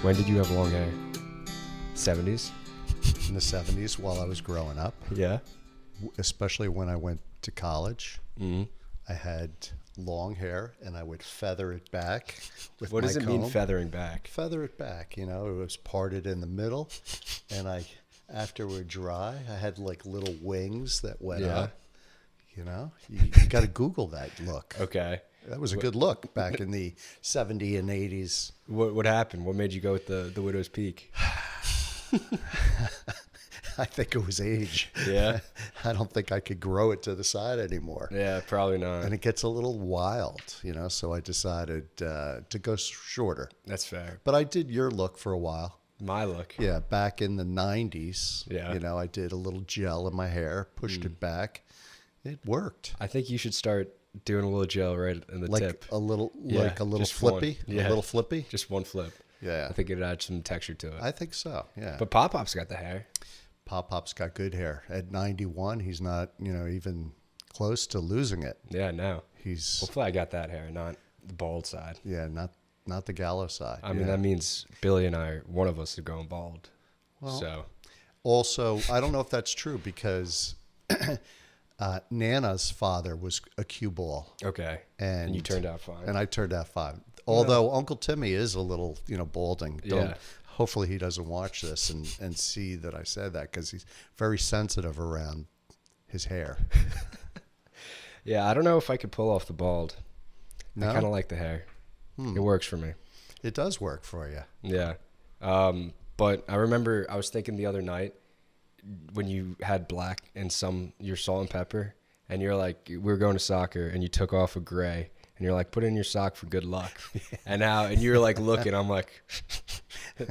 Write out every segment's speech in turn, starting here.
When did you have long hair? 70s? In the 70s while I was growing up, Yeah. especially when I went to college. Mm-hmm. I had long hair and I would feather it back with What my does it comb. mean feathering back? Feather it back, it was parted in the middle, and after it would dry, I had like little wings that went up. You got to Google that look. Okay. That was a good look back in the 70s and 80s. What happened? What made you go with the widow's peak? I think it was age. Yeah. I don't think I could grow it to the side anymore. Yeah, probably not. And it gets a little wild, so I decided to go shorter. That's fair. But I did your look for a while. My look. Yeah, back in the 90s. Yeah. I did a little gel in my hair, pushed it back. It worked. I think you should start doing a little gel right in the Like tip. a little just flippy? one. Yeah. A little flippy? Just one flip. Yeah. I think it'd add some texture to it. I think so, yeah. But Pop Pop's got the hair. Pop Pop's got good hair. At 91, he's not, even close to losing it. Yeah, no. He's Hopefully I got that hair, not the bald side. not the gallow side. I mean, that means Billy and I, one of us, are going bald. Well, so also, I don't know if that's true because Nana's father was a cue ball. okay, and you turned out fine. And I turned out fine. Although Uncle Timmy is a little, balding. Yeah. Hopefully he doesn't watch this and see that I said that because he's very sensitive around his hair. Yeah, I don't know if I could pull off the bald. No? I kind of like the hair. It works for me. It does work for you. Yeah. But I remember I was thinking the other night when you had black and your salt and pepper, and you're like, we were going to soccer, and you took off a gray, and you're like, put it in your sock for good luck. And you're like looking, I'm like,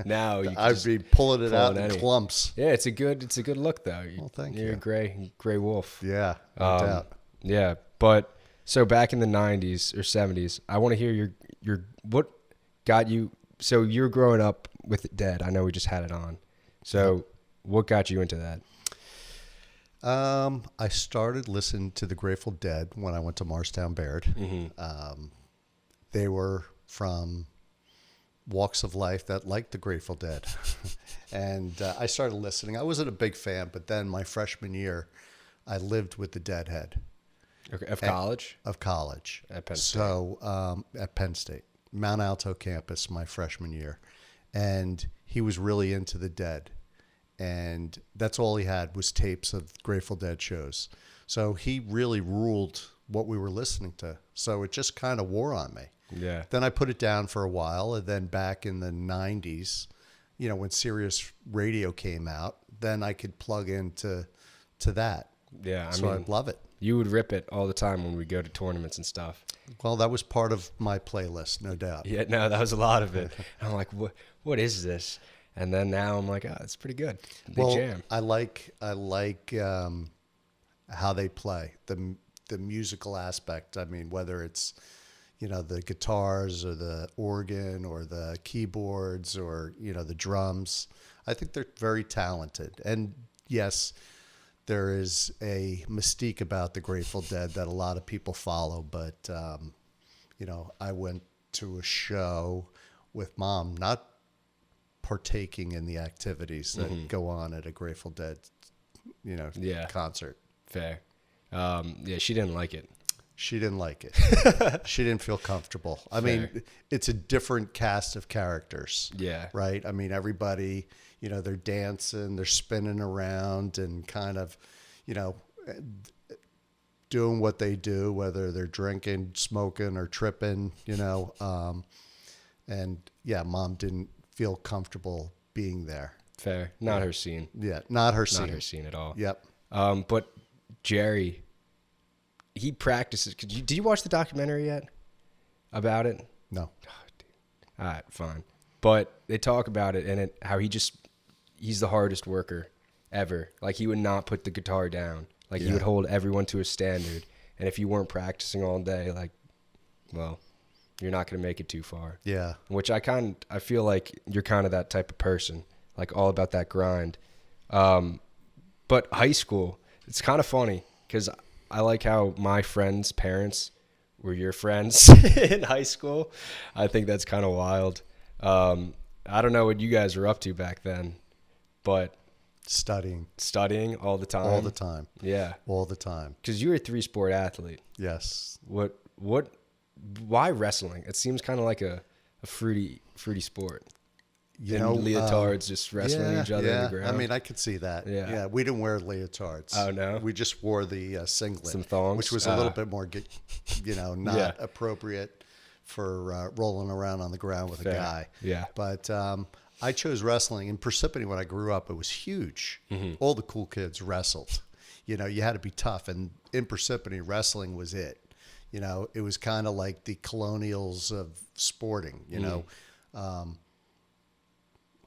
now you can I'd be pulling it out in clumps. Yeah, it's a good look though. Well, thank you're you. a gray wolf. Yeah, no doubt. Yeah, but so back in the 90s or 70s, I want to hear your what got you. So you were growing up with it dead. I know we just had it on. So what got you into that? I started listening to the Grateful Dead when I went to Morristown Baird. Mm-hmm. They were from walks of life that liked the Grateful Dead. And I started listening. I wasn't a big fan, but then my freshman year, I lived with the Deadhead. Okay, of college? Of college. At Penn State. So at Penn State, Mount Alto campus, my freshman year. And he was really into the Dead. And that's all he had was tapes of Grateful Dead shows. So he really ruled what we were listening to. So it just kind of wore on me. Yeah. Then I put it down for a while. And then back in the 90s, when Sirius Radio came out, then I could plug into that. Yeah, I love it. You would rip it all the time when we go to tournaments and stuff. Well, that was part of my playlist, no doubt. Yeah, no, that was a lot of it. I'm like, what is this? And then now I'm like, it's pretty good. They jam. I like how they play the musical aspect. I mean, whether it's the guitars or the organ or the keyboards or the drums. I think they're very talented. And yes, there is a mystique about the Grateful Dead that a lot of people follow, but I went to a show with Mom, not partaking in the activities that go on at a Grateful Dead, concert. Fair. Yeah, she didn't like it. She didn't like it. She didn't feel comfortable. I mean, it's a different cast of characters. Yeah. Right? I mean, everybody, they're dancing, they're spinning around and kind of, doing what they do, whether they're drinking, smoking, or tripping, and yeah, Mom didn't feel comfortable being there. Fair. Not her scene. Yeah, not her scene. Not her scene at all. Yep. But Jerry, he practices. Did you watch the documentary yet about it? No. Oh, dude. All right, fine. But they talk about it and how he's the hardest worker ever. Like, he would not put the guitar down. Like, he would hold everyone to a standard. And if you weren't practicing all day, like, well, you're not going to make it too far. Yeah. Which I feel like you're kind of that type of person, like all about that grind. But high school, it's kind of funny because I like how my friends' parents were your friends in high school. I think that's kind of wild. I don't know what you guys were up to back then, but Studying studying all the time. all the time. Yeah. All the time. Because you were a 3-sport athlete. Yes. Why wrestling? It seems kind of like a fruity sport. You And know, leotards just wrestling each other in the I ground. mean, I could see that. Yeah. Yeah. We didn't wear leotards. Oh, no? We just wore the singlet. Some thongs? Which was a little bit more, not Yeah. appropriate for rolling around on the ground with Fair. a guy. Yeah. But I chose wrestling. In Parsippany, when I grew up, it was huge. Mm-hmm. All the cool kids wrestled. You had to be tough. And in Parsippany, wrestling was it. It was kind of like the colonials of sporting,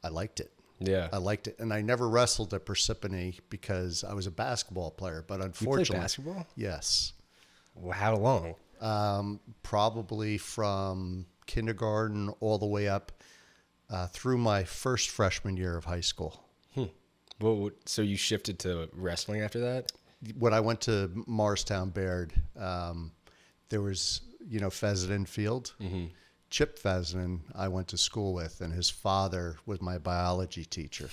I liked it. Yeah. I liked it. And I never wrestled at Parsippany because I was a basketball player. But You unfortunately, played basketball? yes. Well, how long? Probably from kindergarten all the way up through my first freshman year of high school. Well, so you shifted to wrestling after that? When I went to Morristown Baird, there was, Fessenden Field. Mm-hmm. Chip Fessenden I went to school with, and his father was my biology teacher.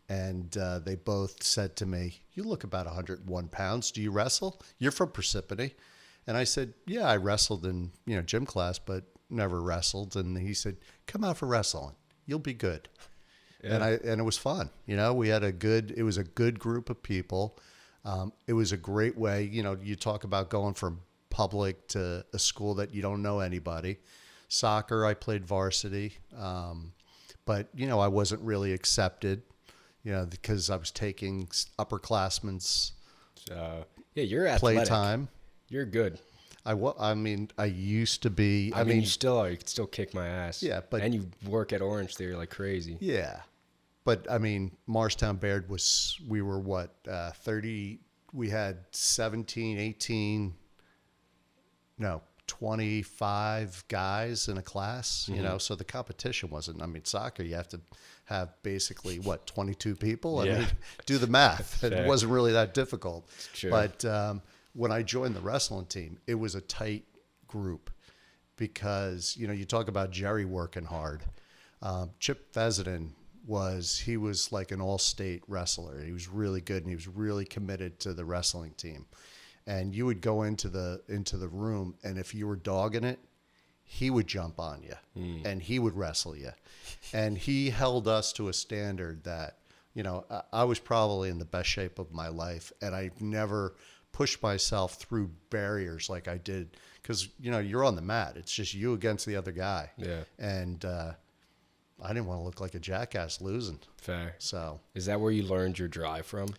And they both said to me, "You look about 101 pounds. Do you wrestle? You're from Parsippany." And I said, "Yeah, I wrestled in gym class, but never wrestled." And he said, "Come out for wrestling. You'll be good." Yeah. And it was fun. We had it was a good group of people. It was a great way. You talk about going from public to a school that you don't know anybody. Soccer, I played varsity, but I wasn't really accepted, because I was taking upperclassmen's Yeah, you're play athletic. time. You're good. I used to be. I mean, you still are. You can still kick my ass. Yeah, but- and you work at Orange Theory like crazy. Yeah, but Morristown Baird we were what 30. We had 17, 18. No. 25 guys in a class, so the competition wasn't, soccer, you have to have basically 22 people. Yeah. Do the math. Fair. It wasn't really that difficult. Sure. But when I joined the wrestling team, it was a tight group because, you talk about Jerry working hard. Chip Fessenden he was like an all-state wrestler. He was really good, and he was really committed to the wrestling team. And you would go into the room, and if you were dogging it, he would jump on you, and he would wrestle you. And he held us to a standard that, I was probably in the best shape of my life, and I never pushed myself through barriers like I did because, you're on the mat. It's just you against the other guy. Yeah. And I didn't want to look like a jackass losing. Fair. So Is that where you learned your drive from?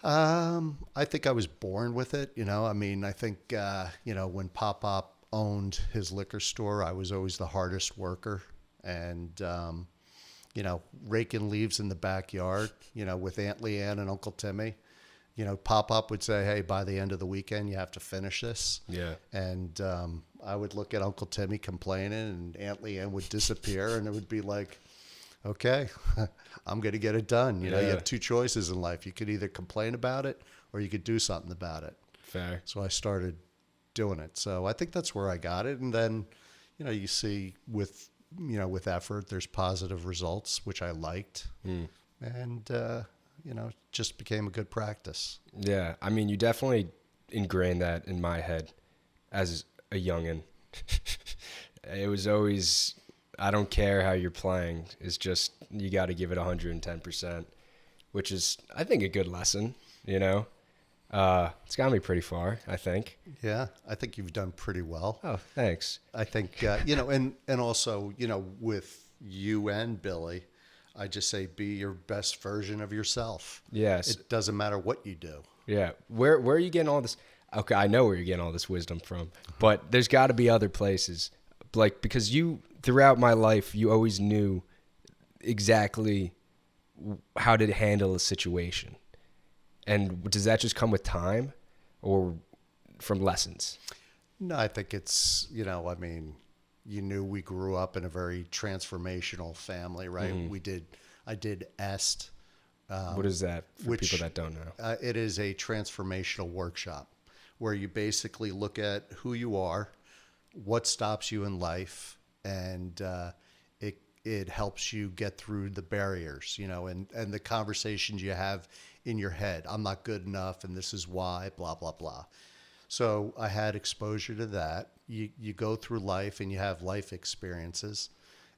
I think I was born with it. I think, when Pop owned his liquor store, I was always the hardest worker. And, raking leaves in the backyard, with Aunt Leanne and Uncle Timmy. Pop would say, "Hey, by the end of the weekend, you have to finish this." Yeah. And I would look at Uncle Timmy complaining, and Aunt Leanne would disappear, and it would be like, okay, I'm going to get it done. You Yeah. have two choices in life. You could either complain about it or you could do something about it. Fair. So I started doing it. So I think that's where I got it. And then, you see with effort, there's positive results, which I liked. And, it just became a good practice. Yeah. You definitely ingrained that in my head as a youngin'. It was always, I don't care how you're playing. It's just, you got to give it 110%, which is, I think, a good lesson, It's got me pretty far, I think. Yeah, I think you've done pretty well. Oh, thanks. I think, and also, with you and Billy, I just say be your best version of yourself. Yes. It doesn't matter what you do. Yeah. Where are you getting all this? Okay, I know where you're getting all this wisdom from, but there's got to be other places. Because throughout my life, you always knew exactly how to handle a situation. And does that just come with time or from lessons? No, I think it's, you knew we grew up in a very transformational family, right? Mm-hmm. I did EST. What is that for people that don't know? It is a transformational workshop where you basically look at who you are, what stops you in life, and it helps you get through the barriers, and the conversations you have in your head. I'm not good enough, and this is why, blah, blah, blah. So I had exposure to that. You go through life and you have life experiences,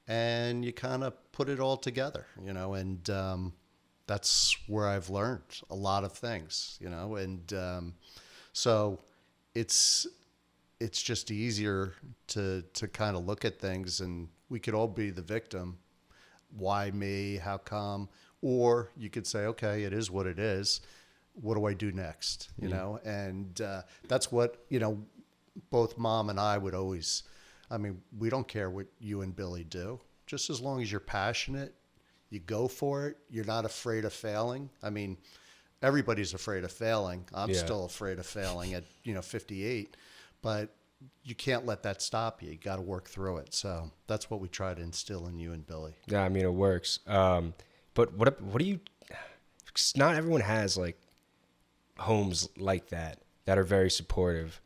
and you kind of put it all together, and that's where I've learned a lot of things, and so it's just easier to kind of look at things, and we could all be the victim. Why me? How come? Or you could say, okay, it is what it is. What do I do next? And that's what, both Mom and I would always, we don't care what you and Billy do. Just as long as you're passionate, you go for it. You're not afraid of failing. Everybody's afraid of failing. I'm still afraid of failing at, 58, but you can't let that stop you. You got to work through it. So that's what we try to instill in you and Billy. Yeah, it works. But what do you? 'Cause not everyone has like homes like that are very supportive.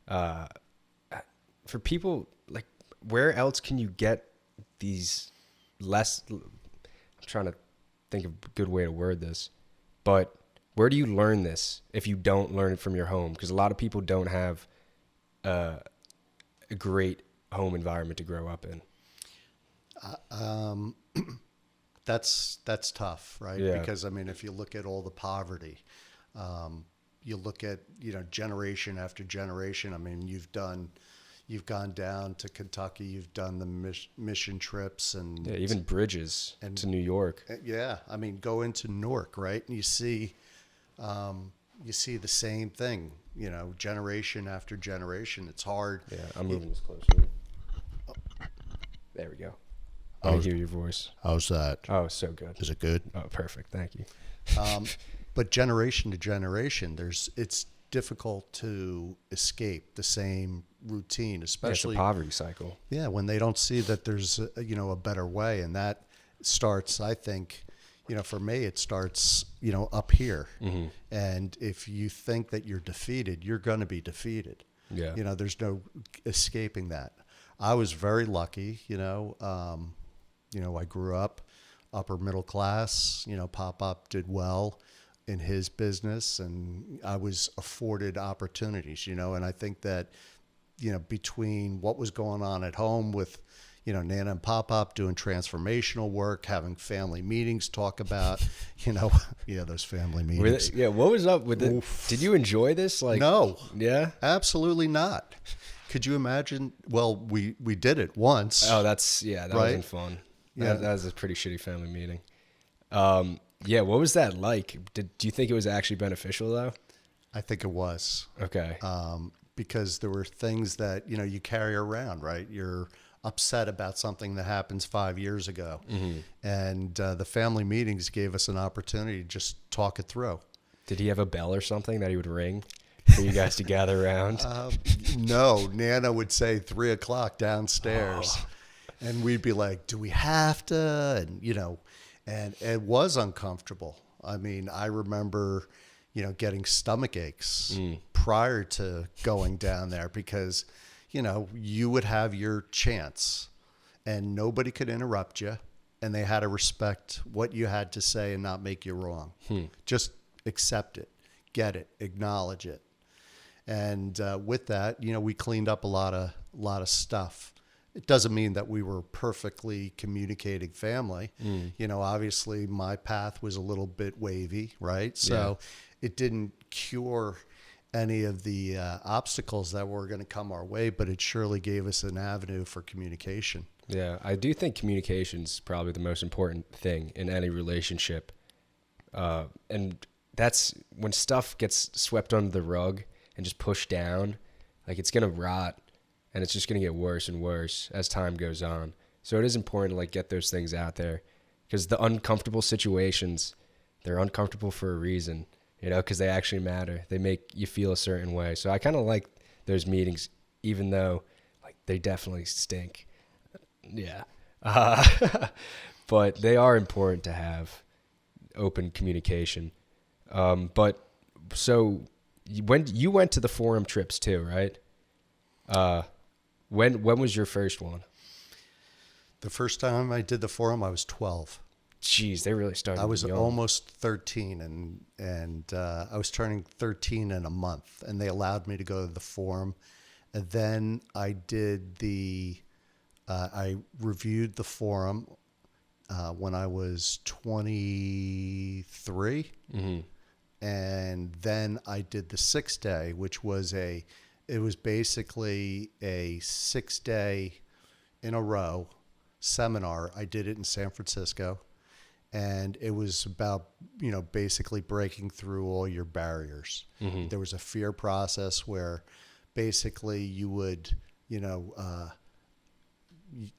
For people, like, where else can you get these less? I'm trying to think of a good way to word this, but where do you learn this if you don't learn it from your home? Because a lot of people don't have a great home environment to grow up in. That's tough, right? Yeah. Because if you look at all the poverty, you look at generation after generation. You've gone down to Kentucky, you've done the mission trips, and even bridges to New York. Yeah, go into Newark, right? And you see the same thing, generation after generation. It's hard. Yeah, I'm moving this closer. Oh, there we go. I can hear your voice. How's that? Oh, so good. Is it good? Oh, perfect. Thank you. But generation to generation, it's difficult to escape the same routine, especially it's a poverty cycle. Yeah, when they don't see that there's a better way, and that starts, I think, for me, it starts up here. Mm-hmm. And if you think that you're defeated, you're going to be defeated. Yeah. There's no escaping that. I was very lucky. I grew up upper middle class. Pop did well in his business, and I was afforded opportunities. And I think that between what was going on at home with Nana and Pop doing transformational work, having family meetings, talk about those family meetings. What was up with it? Did you enjoy this? No. Yeah, absolutely not. Could you imagine? Well, we did it once. Oh, that right? Wasn't fun. That was a pretty shitty family meeting. What was that like? Do you think it was actually beneficial though? I think it was. Okay. Because there were things that you carry around, right? You're upset about something that happens 5 years ago, mm-hmm. and the family meetings gave us an opportunity to just talk it through. Did he have a bell or something that he would ring for you guys to gather around? No, Nana would say 3:00 downstairs, and we'd be like, "Do we have to?" And it was uncomfortable. I remember, getting stomach aches prior to going down there because, you would have your chance, and nobody could interrupt you, and they had to respect what you had to say and not make you wrong. Just accept it, get it, acknowledge it. And with that, we cleaned up a lot of stuff. It doesn't mean that we were perfectly communicating family. Obviously my path was a little bit wavy, right? So it didn't cure any of the obstacles that were going to come our way, but it surely gave us an avenue for communication. Yeah, I do think communication's probably the most important thing in any relationship. And that's when stuff gets swept under the rug and just pushed down, like it's going to rot. And it's just going to get worse and worse as time goes on. So it is important to get those things out there, because the uncomfortable situations, they're uncomfortable for a reason, because they actually matter. They make you feel a certain way. So I kind of like those meetings, even though they definitely stink. Yeah. But they are important to have open communication. But so when you went to the forum trips too, right? When was your first one? The first time I did the forum, I was 12. Jeez, they really started I was young. almost 13, and I was turning 13 in a month, and they allowed me to go to the forum. And then I reviewed the forum when I was 23. Mm-hmm. And then I did the 6 day, which was it was basically a 6 day in a row seminar. I did it in San Francisco, and it was about, basically breaking through all your barriers. Mm-hmm. There was a fear process where basically you would,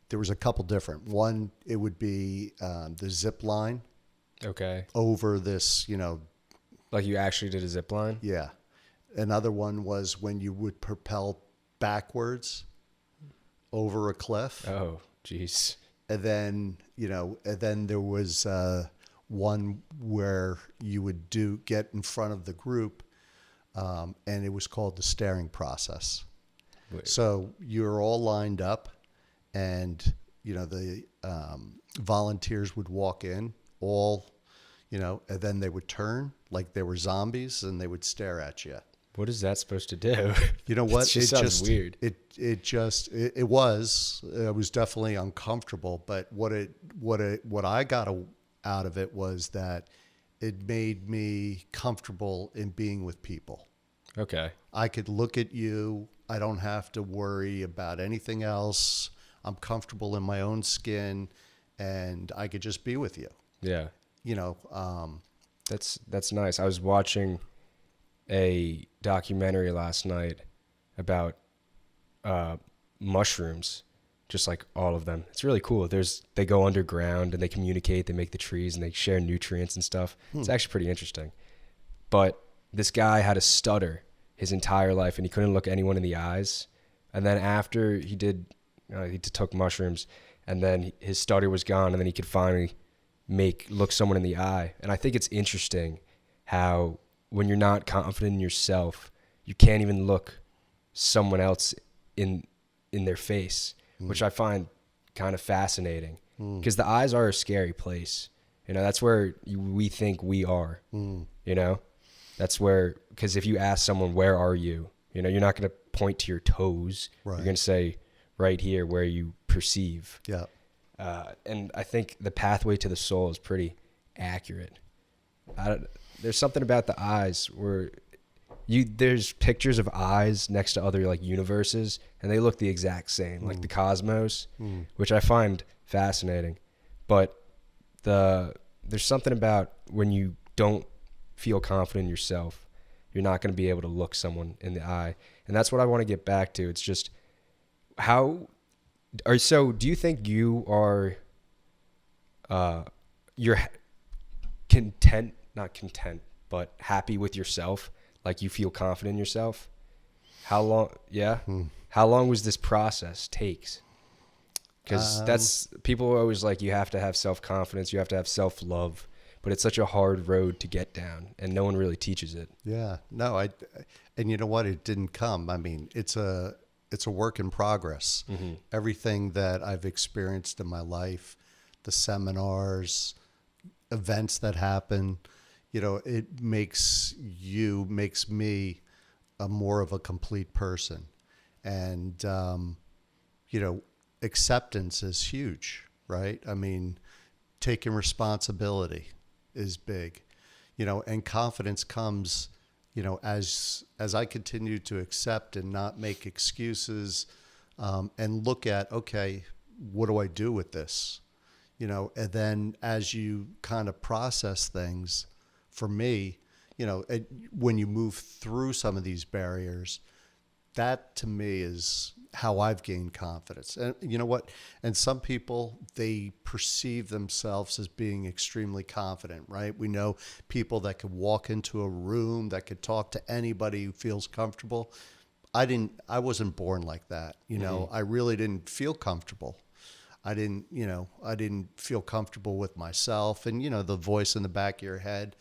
there was a couple different. One, it would be the zip line Okay. over this, Like you actually did a zip line? yeah. Another one was when you would propel backwards over a cliff. Oh, jeez. And then, there was one where you would get in front of the group, and it was called the staring process. Wait. So you're all lined up, and, the volunteers would walk in, and then they would turn like they were zombies, and they would stare at you. What is that supposed to do? You know what? It sounds weird. It was definitely uncomfortable, but what I got out of it was that it made me comfortable in being with people. Okay. I could look at you. I don't have to worry about anything else. I'm comfortable in my own skin, and I could just be with you. Yeah. You know, That's nice. I was watching a documentary last night about mushrooms, just like all of them. It's really cool. They go underground and they communicate, they make the trees and they share nutrients and stuff. It's actually pretty interesting. But this guy had a stutter his entire life and he couldn't look anyone in the eyes. And then after he took mushrooms and then his stutter was gone and then he could finally look someone in the eye. And I think it's interesting how when you're not confident in yourself, you can't even look someone else in their face, which I find kind of fascinating because the eyes are a scary place. That's where we think we are, that's where, because if you ask someone, where are you? You're not going to point to your toes. Right. You're going to say right here where you perceive. yeah. And I think the pathway to the soul is pretty accurate. There's something about the eyes where there's pictures of eyes next to other like universes and they look the exact same, like the cosmos, which I find fascinating. But there's something about when you don't feel confident in yourself, you're not going to be able to look someone in the eye. And that's what I want to get back to. It's just so do you think you are you're content, not content, but happy with yourself? Like you feel confident in yourself? How long? Yeah. How long was this process takes? Because that's, people are always like, you have to have self-confidence, you have to have self-love, but it's such a hard road to get down and no one really teaches it. Yeah. No, and you know what? It didn't come. I mean, it's a work in progress. Mm-hmm. Everything that I've experienced in my life, the seminars, events that happen, it makes me a more of a complete person. And, acceptance is huge, right? I mean, taking responsibility is big, and confidence comes, as I continue to accept and not make excuses, and look at, okay, what do I do with this? And then as you kind of process things, for me, when you move through some of these barriers, that to me is how I've gained confidence. And you know what? And some people, they perceive themselves as being extremely confident, right? We know people that could walk into a room, that could talk to anybody who feels comfortable. I wasn't born like that. I really didn't feel comfortable. I didn't feel comfortable with myself and, the voice in the back of your head.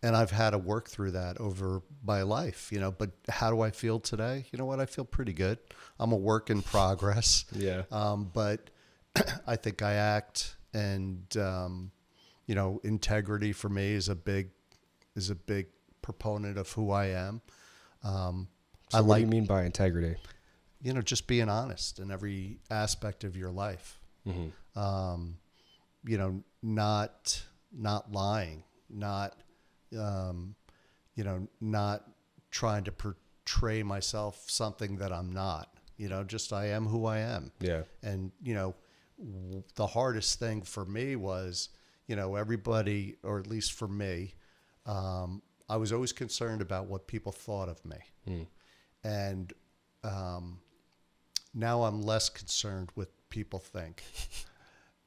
And I've had to work through that over my life, but how do I feel today? You know what? I feel pretty good. I'm a work in progress. Yeah. But I think I act, and, integrity for me is a big proponent of who I am. So what do you mean by integrity? Just being honest in every aspect of your life. Mm-hmm. Not lying, not trying to portray myself something that I'm not. Just I am who I am. Yeah. And the hardest thing for me was, everybody, or at least for me, I was always concerned about what people thought of me. Mm. And now I'm less concerned with people think.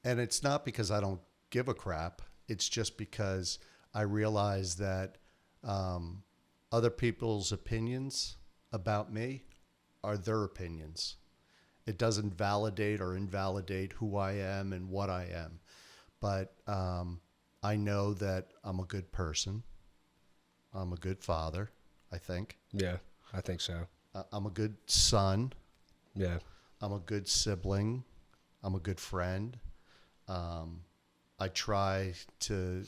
And it's not because I don't give a crap. It's just because I realize that other people's opinions about me are their opinions. It doesn't validate or invalidate who I am and what I am. But I know that I'm a good person. I'm a good father, I think. Yeah, I think so. I'm a good son. Yeah. I'm a good sibling. I'm a good friend. I try to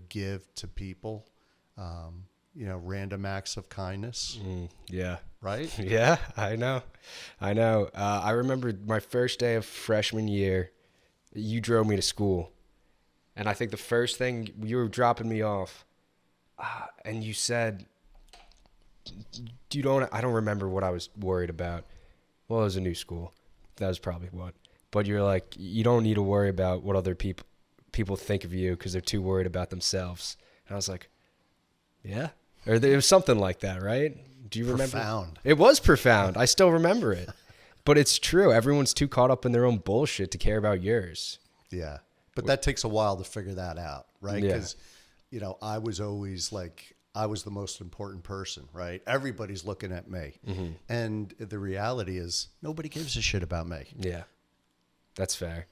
give to people, random acts of kindness. Yeah. Right? Yeah, I know. I remember my first day of freshman year, you drove me to school. And I think the first thing, you were dropping me off, and you said, I don't remember what I was worried about. Well, it was a new school. That was probably what. But you're like, you don't need to worry about what other people think of you because they're too worried about themselves. And I was like, yeah. Or it was something like that, right? Do you remember? Profound. It was profound. I still remember it. But it's true. Everyone's too caught up in their own bullshit to care about yours. Yeah. But that takes a while to figure that out, right? Yeah. Because, I was always like, I was the most important person, right? Everybody's looking at me. Mm-hmm. And the reality is nobody gives a shit about me. Yeah. That's fair.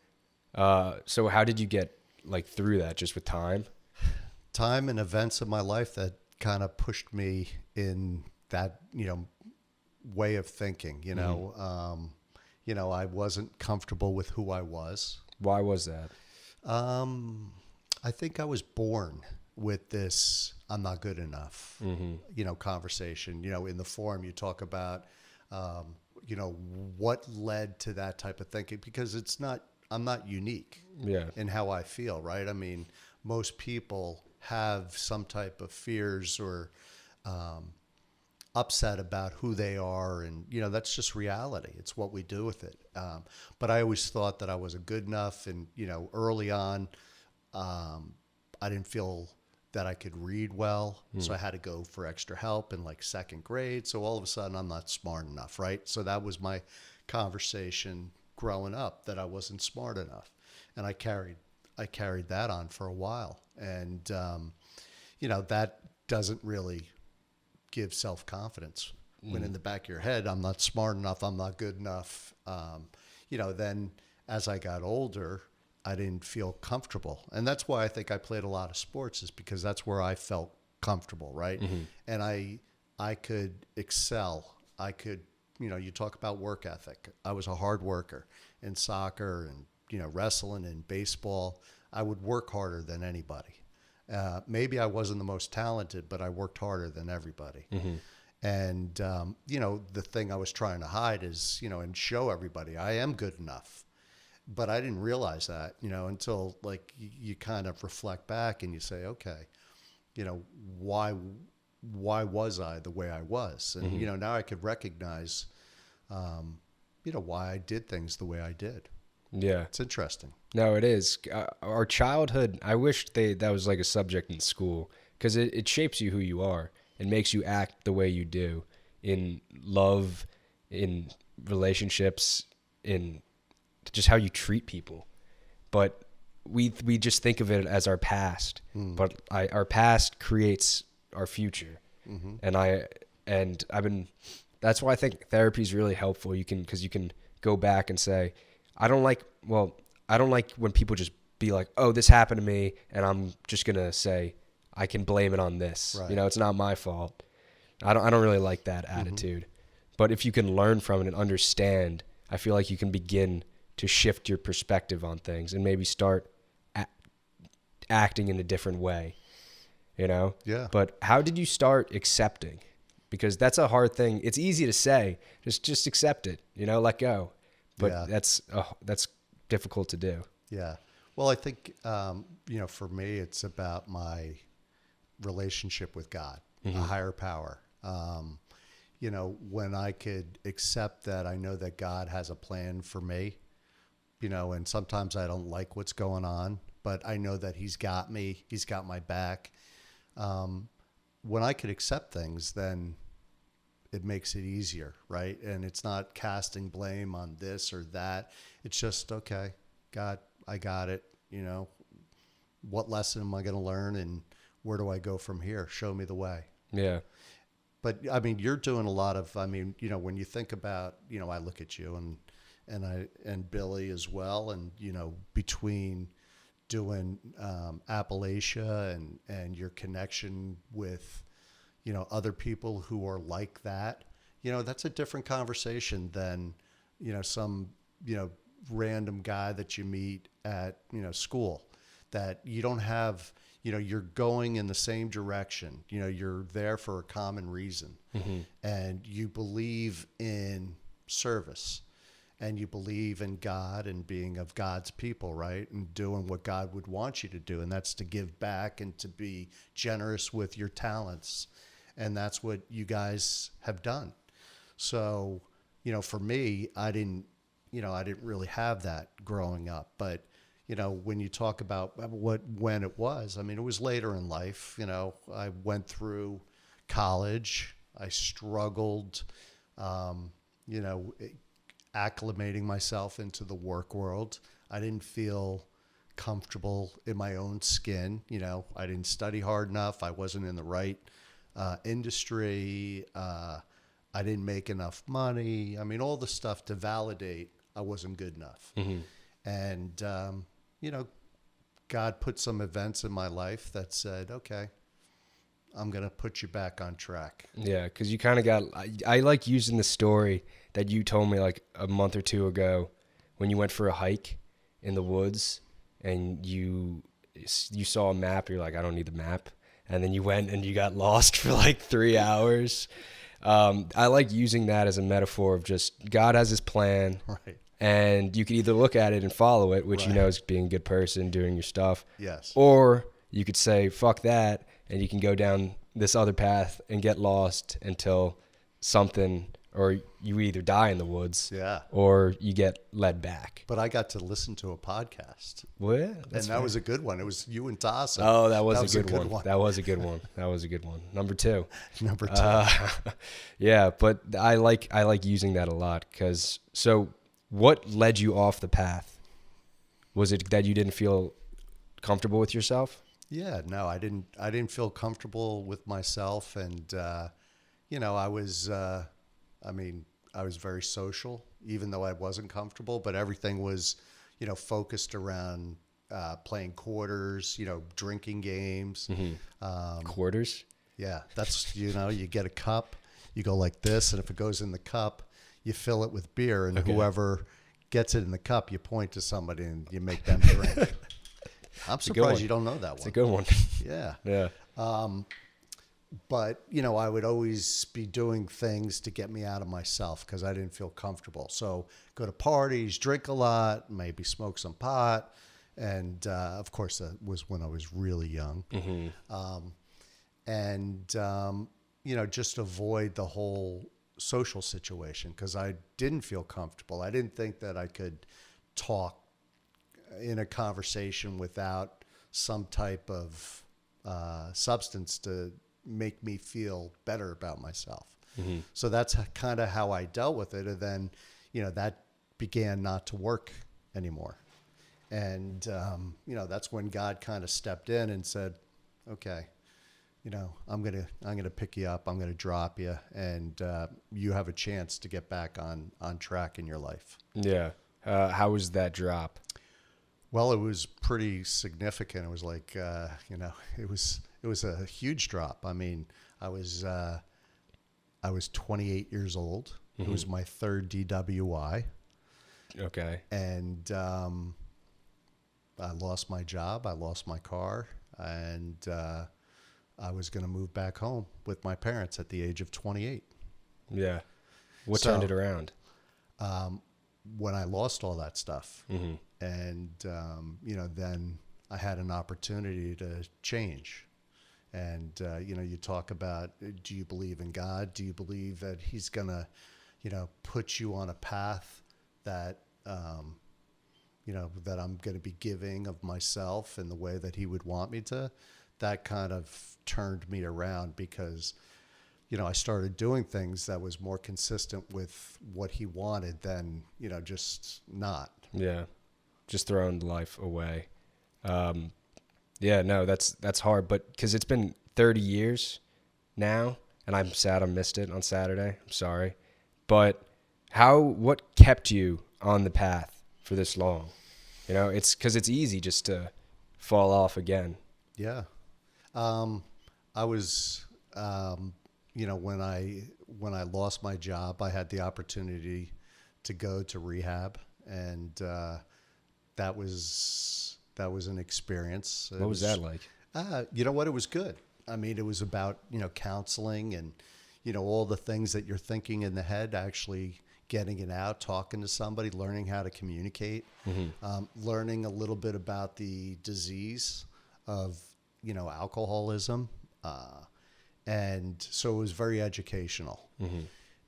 So how did you get through that? Just with time? Time and events of my life that kind of pushed me in that, way of thinking, Mm-hmm. I wasn't comfortable with who I was. Why was that? I think I was born with this, I'm not good enough, mm-hmm. Conversation, in the forum you talk about, what led to that type of thinking, because I'm not unique in how I feel, right? I mean, most people have some type of fears or upset about who they are, and that's just reality. It's what we do with it. But I always thought that I wasn't good enough, and early on, I didn't feel that I could read well, so I had to go for extra help in second grade. So all of a sudden, I'm not smart enough, right? So that was my conversation growing up, that I wasn't smart enough, and I carried that on for a while, and that doesn't really give self-confidence when in the back of your head, I'm not smart enough, I'm not good enough. Then as I got older, I didn't feel comfortable. And that's why I think I played a lot of sports, is because that's where I felt comfortable, right? Mm-hmm. And I could excel. I could, you talk about work ethic. I was a hard worker in soccer and, wrestling and baseball. I would work harder than anybody. Maybe I wasn't the most talented, but I worked harder than everybody. Mm-hmm. And, the thing I was trying to hide is, and show everybody I am good enough. But I didn't realize that, until you kind of reflect back and you say, okay, why was I the way I was? And, mm-hmm. Now I could recognize, why I did things the way I did. Yeah. It's interesting. No, it is. Our childhood, I wish that was a subject in school, because it shapes you who you are and makes you act the way you do in love, in relationships, in just how you treat people. But we just think of it as our past, but our past creates our future. Mm-hmm. And that's why I think therapy is really helpful. Because you can go back and say, I don't like when people just be like, oh, this happened to me, and I'm just going to say, I can blame it on this. Right. You know, it's not my fault. I don't really like that attitude. But if you can learn from it and understand, I feel like you can begin to shift your perspective on things and maybe start acting in a different way, you know? Yeah. But how did you start accepting? Because that's a hard thing. It's easy to say, just accept it, you know, let go. But Yeah. that's difficult to do. Yeah. Well, I think, you know, for me, it's about my relationship with God, a higher power. You know, when I could accept that, I know that God has a plan for me, you know, and sometimes I don't like what's going on, but I know that He's got me, He's got my back. When I could accept things, then it makes it easier, right? And it's not casting blame on this or that. It's just, okay, God, I got it. You know, what lesson am I going to learn, and where do I go from here? Show me the way. Yeah. But I mean, you're doing a lot of, I mean, you know, when you think about, you know, I look at you and Billy as well. And, you know, between doing Appalachia and your connection with, you know, other people who are like that, you know, that's a different conversation than, you know, some, you know, random guy that you meet at, you know, school, that you don't have, you know, you're going in the same direction. You know, you're there for a common reason. And you believe in service, and you believe in God and being of God's people, right? And doing what God would want you to do. And that's to give back and to be generous with your talents. And that's what you guys have done. So, you know, for me, I didn't really have that growing up. But, you know, when you talk about when it was, I mean, it was later in life. You know, I went through college. I struggled, you know, acclimating myself into the work world. I didn't feel comfortable in my own skin. You know, I didn't study hard enough. I wasn't in the right industry. I didn't make enough money. I mean, all the stuff to validate I wasn't good enough. And, you know, God put some events in my life that said, okay, I'm going to put you back on track. Yeah, because you kind of got, I like using the story that you told me like a month or two ago when you went for a hike in the woods and you saw a map. You're like, I don't need the map. And then you went and you got lost for like 3 hours. I like using that as a metaphor of just God has his plan. Right. And you could either look at it and follow it, which Right. you know is being a good person, doing your stuff. Yes. Or you could say, fuck that, and you can go down this other path and get lost until something, or you either die in the woods, Yeah. or you get led back. But I got to listen to a podcast. Well, yeah, And that's that was a good one. It was you and Dawson. Oh, that was a good one. That was a good one. That was a good one. Number 2. Number 2. Yeah, but I like using that a lot because, so what led you off the path? Was it that you didn't feel comfortable with yourself? Yeah, no, I didn't feel comfortable with myself. And, you know, I was very social, even though I wasn't comfortable, but everything was, you know, focused around playing quarters, you know, drinking games. Quarters? Yeah, that's, you know, you get a cup, you go like this, and if it goes in the cup, you fill it with beer, and whoever gets it in the cup, you point to somebody and you make them drink. I'm surprised you don't know that one. It's a good one. Yeah. Yeah. But, you know, I would always be doing things to get me out of myself because I didn't feel comfortable. So go to parties, drink a lot, maybe smoke some pot. And, of course, that was when I was really young. You know, just avoid the whole social situation because I didn't feel comfortable. I didn't think that I could talk in a conversation without some type of substance to make me feel better about myself. So that's kind of how I dealt with it. And then, you know, that began not to work anymore. And, you know, that's when God kind of stepped in and said, okay, you know, I'm going to pick you up. I'm going to drop you. And you have a chance to get back on track in your life. Yeah. How was that drop? Well, it was pretty significant. It was like, you know, it was It was a huge drop. I mean, I was 28 years old. It was my third DWI. Okay. And I lost my job. I lost my car. And I was going to move back home with my parents at the age of 28. Yeah. What So, turned it around? When I lost all that stuff. And, then I had an opportunity to change. And, you talk about, do you believe in God? Do you believe that he's going to, put you on a path that, that I'm going to be giving of myself in the way that he would want me to? That kind of turned me around because, I started doing things that was more consistent with what he wanted than, just not. Yeah. Just throwing life away. Yeah, no, that's hard, but because it's been 30 years now, and I'm sad I missed it on Saturday. I'm sorry. But what kept you on the path for this long? It's because it's easy just to fall off again. Yeah. I was, when I lost my job, I had the opportunity to go to rehab, and that was an experience. What was that like? You know what? It was good. I mean, it was about, counseling and, all the things that you're thinking in the head, actually getting it out, talking to somebody, learning how to communicate, learning a little bit about the disease of, alcoholism. And so it was very educational.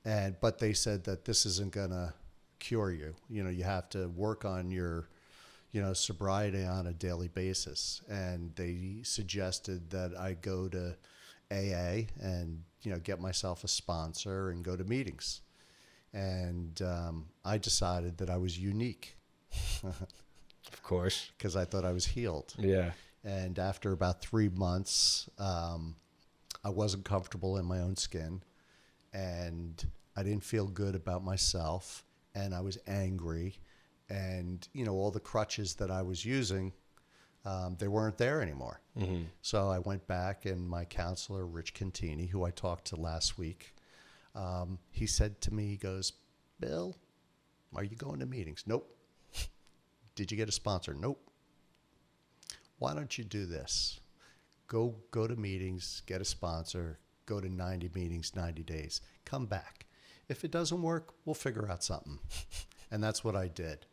But they said that this isn't going to cure you. You have to work on your, sobriety on a daily basis. And they suggested that I go to AA and, get myself a sponsor and go to meetings. And I decided that I was unique. Of course. Because I thought I was healed. Yeah. And after about 3 months, I wasn't comfortable in my own skin. And I didn't feel good about myself. And I was angry. And, all the crutches that I was using, they weren't there anymore. So I went back, and my counselor, Rich Cantini, who I talked to last week, he said to me, he goes, Bill, are you going to meetings? Nope. Did you get a sponsor? Nope. Why don't you do this? Go to meetings, get a sponsor, go to 90 meetings, 90 days, come back. If it doesn't work, we'll figure out something. And that's what I did.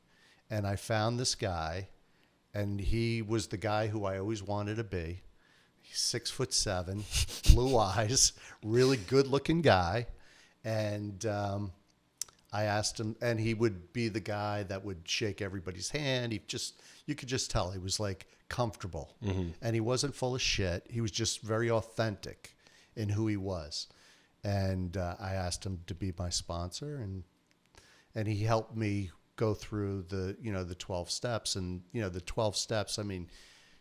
And I found this guy, and he was the guy who I always wanted to be. He's 6'7", blue eyes, really good-looking guy. And I asked him, and he would be the guy that would shake everybody's hand. You could just tell he was like comfortable, and he wasn't full of shit. He was just very authentic in who he was. And I asked him to be my sponsor, and he helped me go through the 12 steps. And the 12 steps, I mean,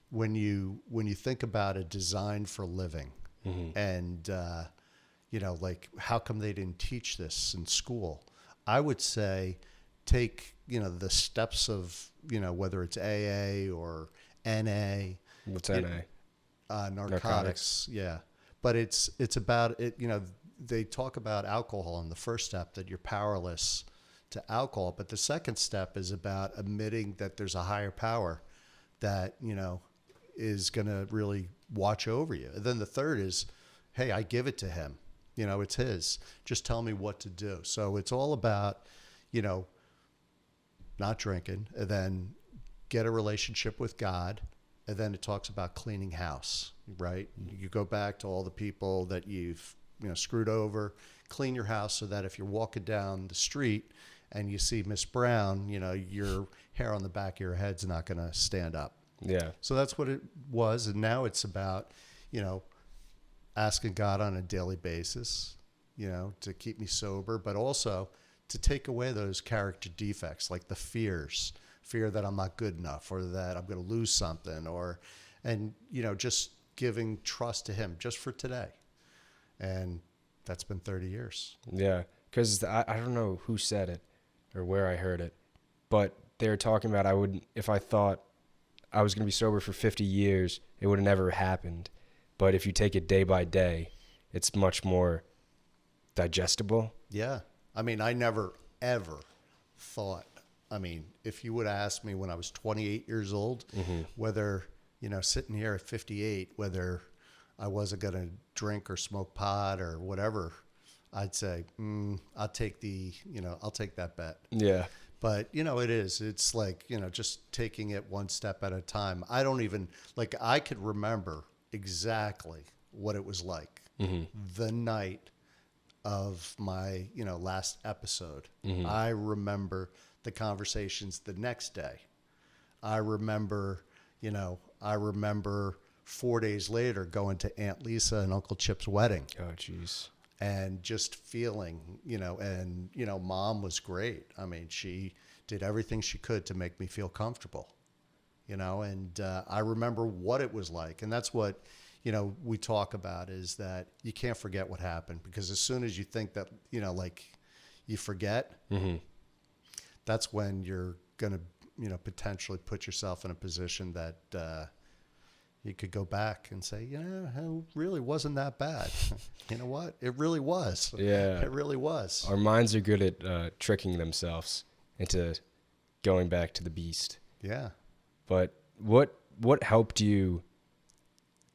when you think about a design for living, and like, how come they didn't teach this in school? I would say take the steps of whether it's AA or NA. What's NA? Narcotics. Yeah, but it's about it. They talk about alcohol in the first step, that you're powerless to alcohol, but the second step is about admitting that there's a higher power that is going to really watch over you. And then the third is, hey, I give it to him. It's his. Just tell me what to do. So it's all about, not drinking, and then get a relationship with God. And then it talks about cleaning house, right? You go back to all the people that you've, screwed over, clean your house so that if you're walking down the street and you see Miss Brown, your hair on the back of your head's not going to stand up. Yeah. So that's what it was. And now it's about, asking God on a daily basis, to keep me sober, but also to take away those character defects, like the fear that I'm not good enough, or that I'm going to lose something, and just giving trust to him just for today. And that's been 30 years. Yeah. Because I don't know who said it or where I heard it, but they were talking about if I thought I was going to be sober for 50 years, it would have never happened. But if you take it day by day, it's much more digestible. Yeah. I mean, I never, ever thought, I mean, if you would have asked me when I was 28 years old, whether, sitting here at 58, whether I wasn't going to drink or smoke pot or whatever, I'd say, I'll take that bet. Yeah. But, it's like, just taking it one step at a time. I don't even, like, I could remember exactly what it was like the night of my, last episode. I remember the conversations the next day. I remember 4 days later going to Aunt Lisa and Uncle Chip's wedding. Oh, jeez. And just feeling, Mom was great. I mean, she did everything she could to make me feel comfortable, and I remember what it was like. And that's what, we talk about, is that you can't forget what happened, because as soon as you think that, like you forget, that's when you're going to, potentially put yourself in a position that, you could go back and say, it really wasn't that bad. You know what? It really was. Yeah. It really was. Our minds are good at tricking themselves into going back to the beast. Yeah. But what helped you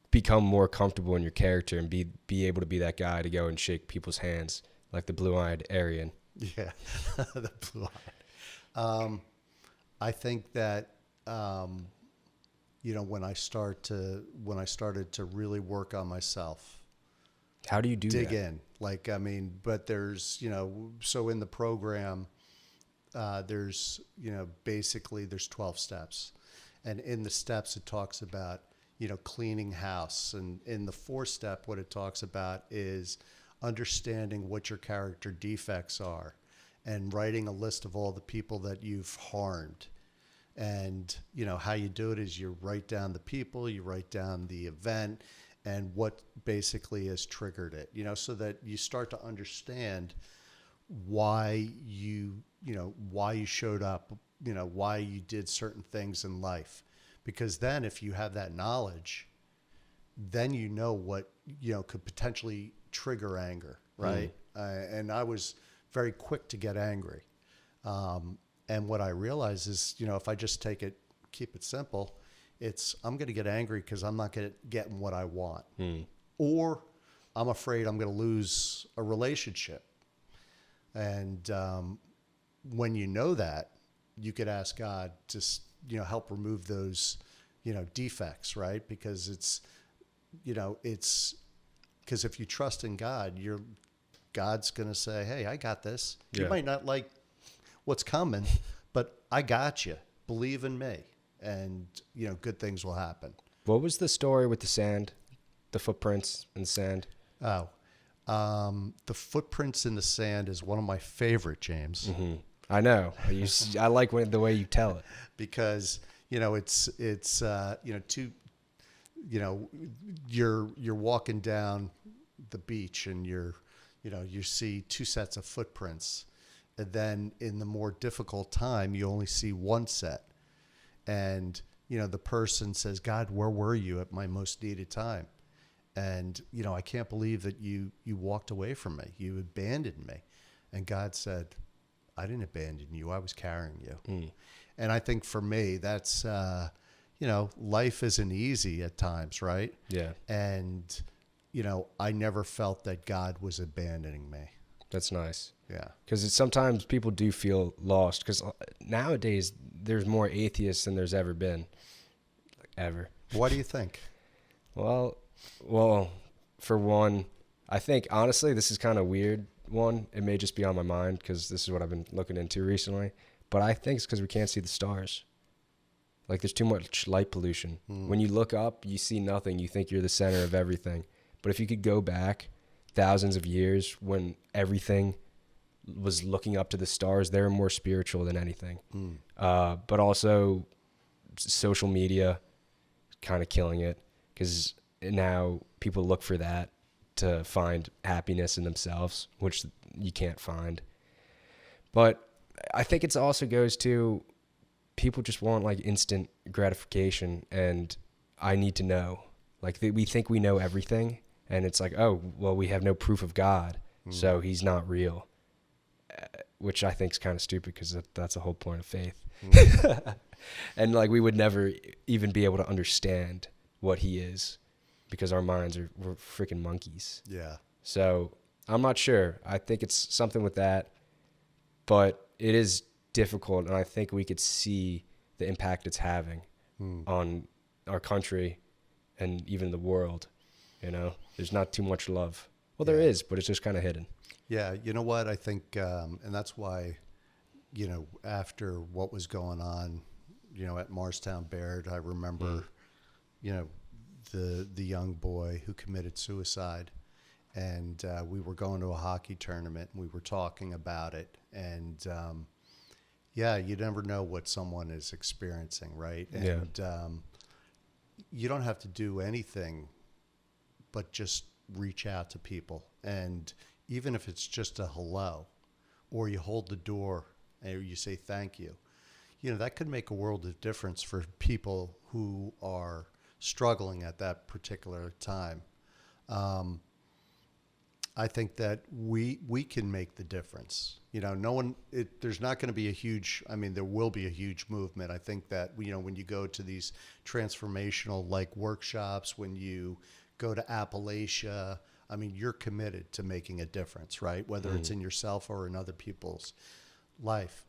become more comfortable in your character and be able to be that guy to go and shake people's hands like the blue-eyed Aryan? Yeah. The blue-eyed. I think that, when I started to really work on myself, How do you do dig that? in, like, I mean, but there's, so in the program, there's, basically there's 12 steps, and in the steps it talks about, cleaning house, and in the 4th step, what it talks about is understanding what your character defects are and writing a list of all the people that you've harmed. And, how you do it is you write down the people, you write down the event, and what basically has triggered it, so that you start to understand why you showed up, why you did certain things in life. Because then if you have that knowledge, then what, could potentially trigger anger, right? And I was very quick to get angry. And what I realize is, if I just keep it simple, I'm going to get angry because I'm not getting what I want. Or I'm afraid I'm going to lose a relationship. And when you know that, you could ask God to, help remove those, defects, right? Because because if you trust in God, God's going to say, hey, I got this. Yeah. You might not like what's coming, but I got you. Believe in me, and good things will happen. What was the story with the sand, the footprints in the sand? Oh, the footprints in the sand is one of my favorite, James. I know. I like the way you tell it, because it's you're walking down the beach, and you see 2 sets of footprints. And then in the more difficult time, you only see 1 set. And, the person says, God, where were you at my most needed time? And, I can't believe that you walked away from me. You abandoned me. And God said, I didn't abandon you. I was carrying you. And I think for me, that's, life isn't easy at times, right? Yeah. And, I never felt that God was abandoning me. That's nice. Yeah. Because sometimes people do feel lost. Because nowadays, there's more atheists than there's ever been. Ever. What do you think? Well, for one, I think, honestly, this is kind of weird one. It may just be on my mind because this is what I've been looking into recently. But I think it's because we can't see the stars. Like, there's too much light pollution. When you look up, you see nothing. You think you're the center of everything. But if you could go back thousands of years when everything was looking up to the stars, they were more spiritual than anything. But also social media kind of killing it, because now people look for that to find happiness in themselves, which you can't find. But I think it also goes to people just want like instant gratification, and I need to know. Like we think we know everything, and it's like, oh, well, we have no proof of God, so he's not real, which I think is kind of stupid because that's the whole point of faith. And like we would never even be able to understand what he is because our minds we're freaking monkeys. Yeah. So I'm not sure. I think it's something with that, but it is difficult, and I think we could see the impact it's having on our country and even the world. You know, there's not too much love. Well, there is, but it's just kind of hidden. Yeah, you know what? I think, and that's why, you know, after what was going on, you know, at Morristown Baird, I remember, you know, the young boy who committed suicide, and we were going to a hockey tournament, and we were talking about it, and yeah, you never know what someone is experiencing, right? And you don't have to do anything but just reach out to people, and even if it's just a hello, or you hold the door and you say thank you, you know, that could make a world of difference for people who are struggling at that particular time. I think that we can make the difference. You know, there's not going to be a huge, I mean, there will be a huge movement. I think that, you know, when you go to these transformational like workshops, when you go to Appalachia, I mean, you're committed to making a difference, right? Whether it's in yourself or in other people's life.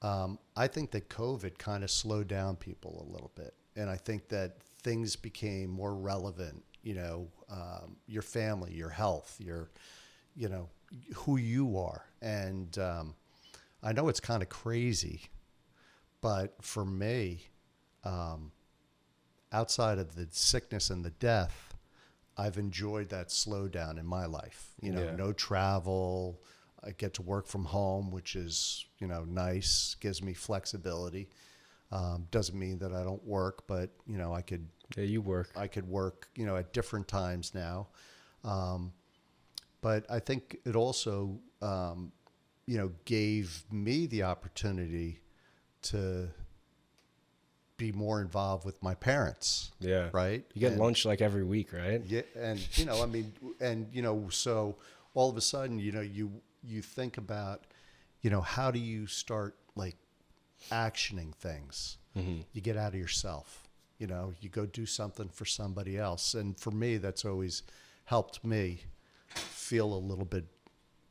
I think that COVID kind of slowed down people a little bit. And I think that things became more relevant, you know, your family, your health, you know, who you are. And I know it's kind of crazy, but for me, outside of the sickness and the death, I've enjoyed that slowdown in my life. You know, no travel. I get to work from home, which is, you know, nice, gives me flexibility. Doesn't mean that I don't work, but, you know, I could work, you know, at different times now. But I think it also, you know, gave me the opportunity to be more involved with my parents. Yeah. Right. You get lunch like every week, right? Yeah. And, you know, I mean, and, you know, so all of a sudden, you know, you think about, you know, how do you start like actioning things? You get out of yourself, you know, you go do something for somebody else. And for me, that's always helped me feel a little bit,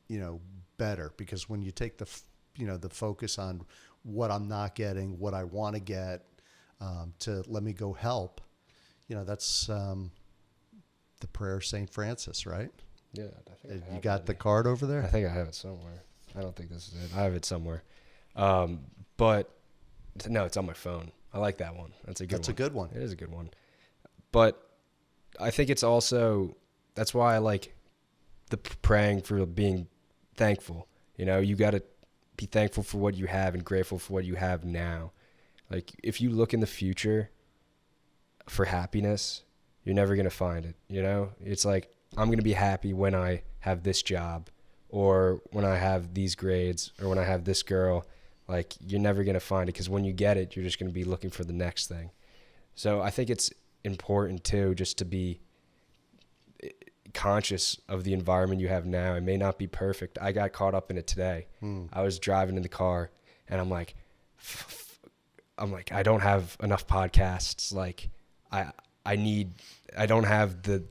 you know, better, because when you take the, you know, the focus on what I'm not getting, what I want to get, to let me go help, you know, that's the prayer of St. Francis, right? Yeah. I think You got the card over there? I think I have it somewhere. I don't think this is it. I have it somewhere. But no, it's on my phone. I like that one. That's a good one. It is a good one. But I think it's also, that's why I like the praying for being thankful. You know, you got to be thankful for what you have and grateful for what you have now. Like, if you look in the future for happiness, you're never going to find it, you know? It's like, I'm going to be happy when I have this job, or when I have these grades, or when I have this girl. Like, you're never going to find it, because when you get it, you're just going to be looking for the next thing. So I think it's important, too, just to be conscious of the environment you have now. It may not be perfect. I got caught up in it today. I was driving in the car, and I'm like, I don't have enough podcasts. Like, I don't have the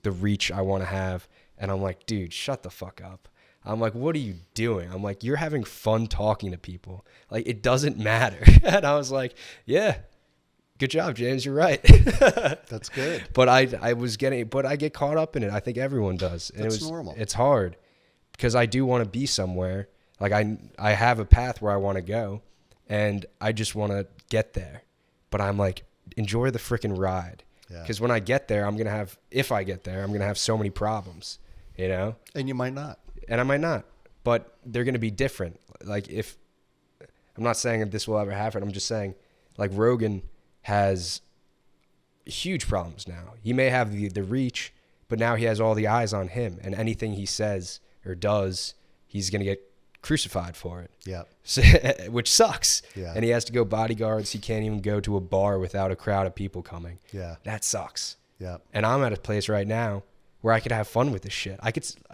reach I want to have. And I'm like, dude, shut the fuck up. I'm like, what are you doing? I'm like, you're having fun talking to people. Like, it doesn't matter. And I was like, yeah, good job, James. You're right. That's good. But I get caught up in it. I think everyone does. And That's normal. It's hard, because I do want to be somewhere. Like, I have a path where I want to go, and I just want to get there. But I'm like, enjoy the freaking ride. Because when I get there, if I get there, I'm going to have so many problems, you know? And you might not. And I might not. But they're going to be different. Like, I'm not saying that this will ever happen. I'm just saying, like, Rogan has huge problems now. He may have the reach, but now he has all the eyes on him. And anything he says or does, he's going to get crucified for it. Yeah. So, which sucks. Yeah. And he has to go bodyguards. He can't even go to a bar without a crowd of people coming. Yeah. That sucks. Yeah. And I'm at a place right now where I could have fun with this shit.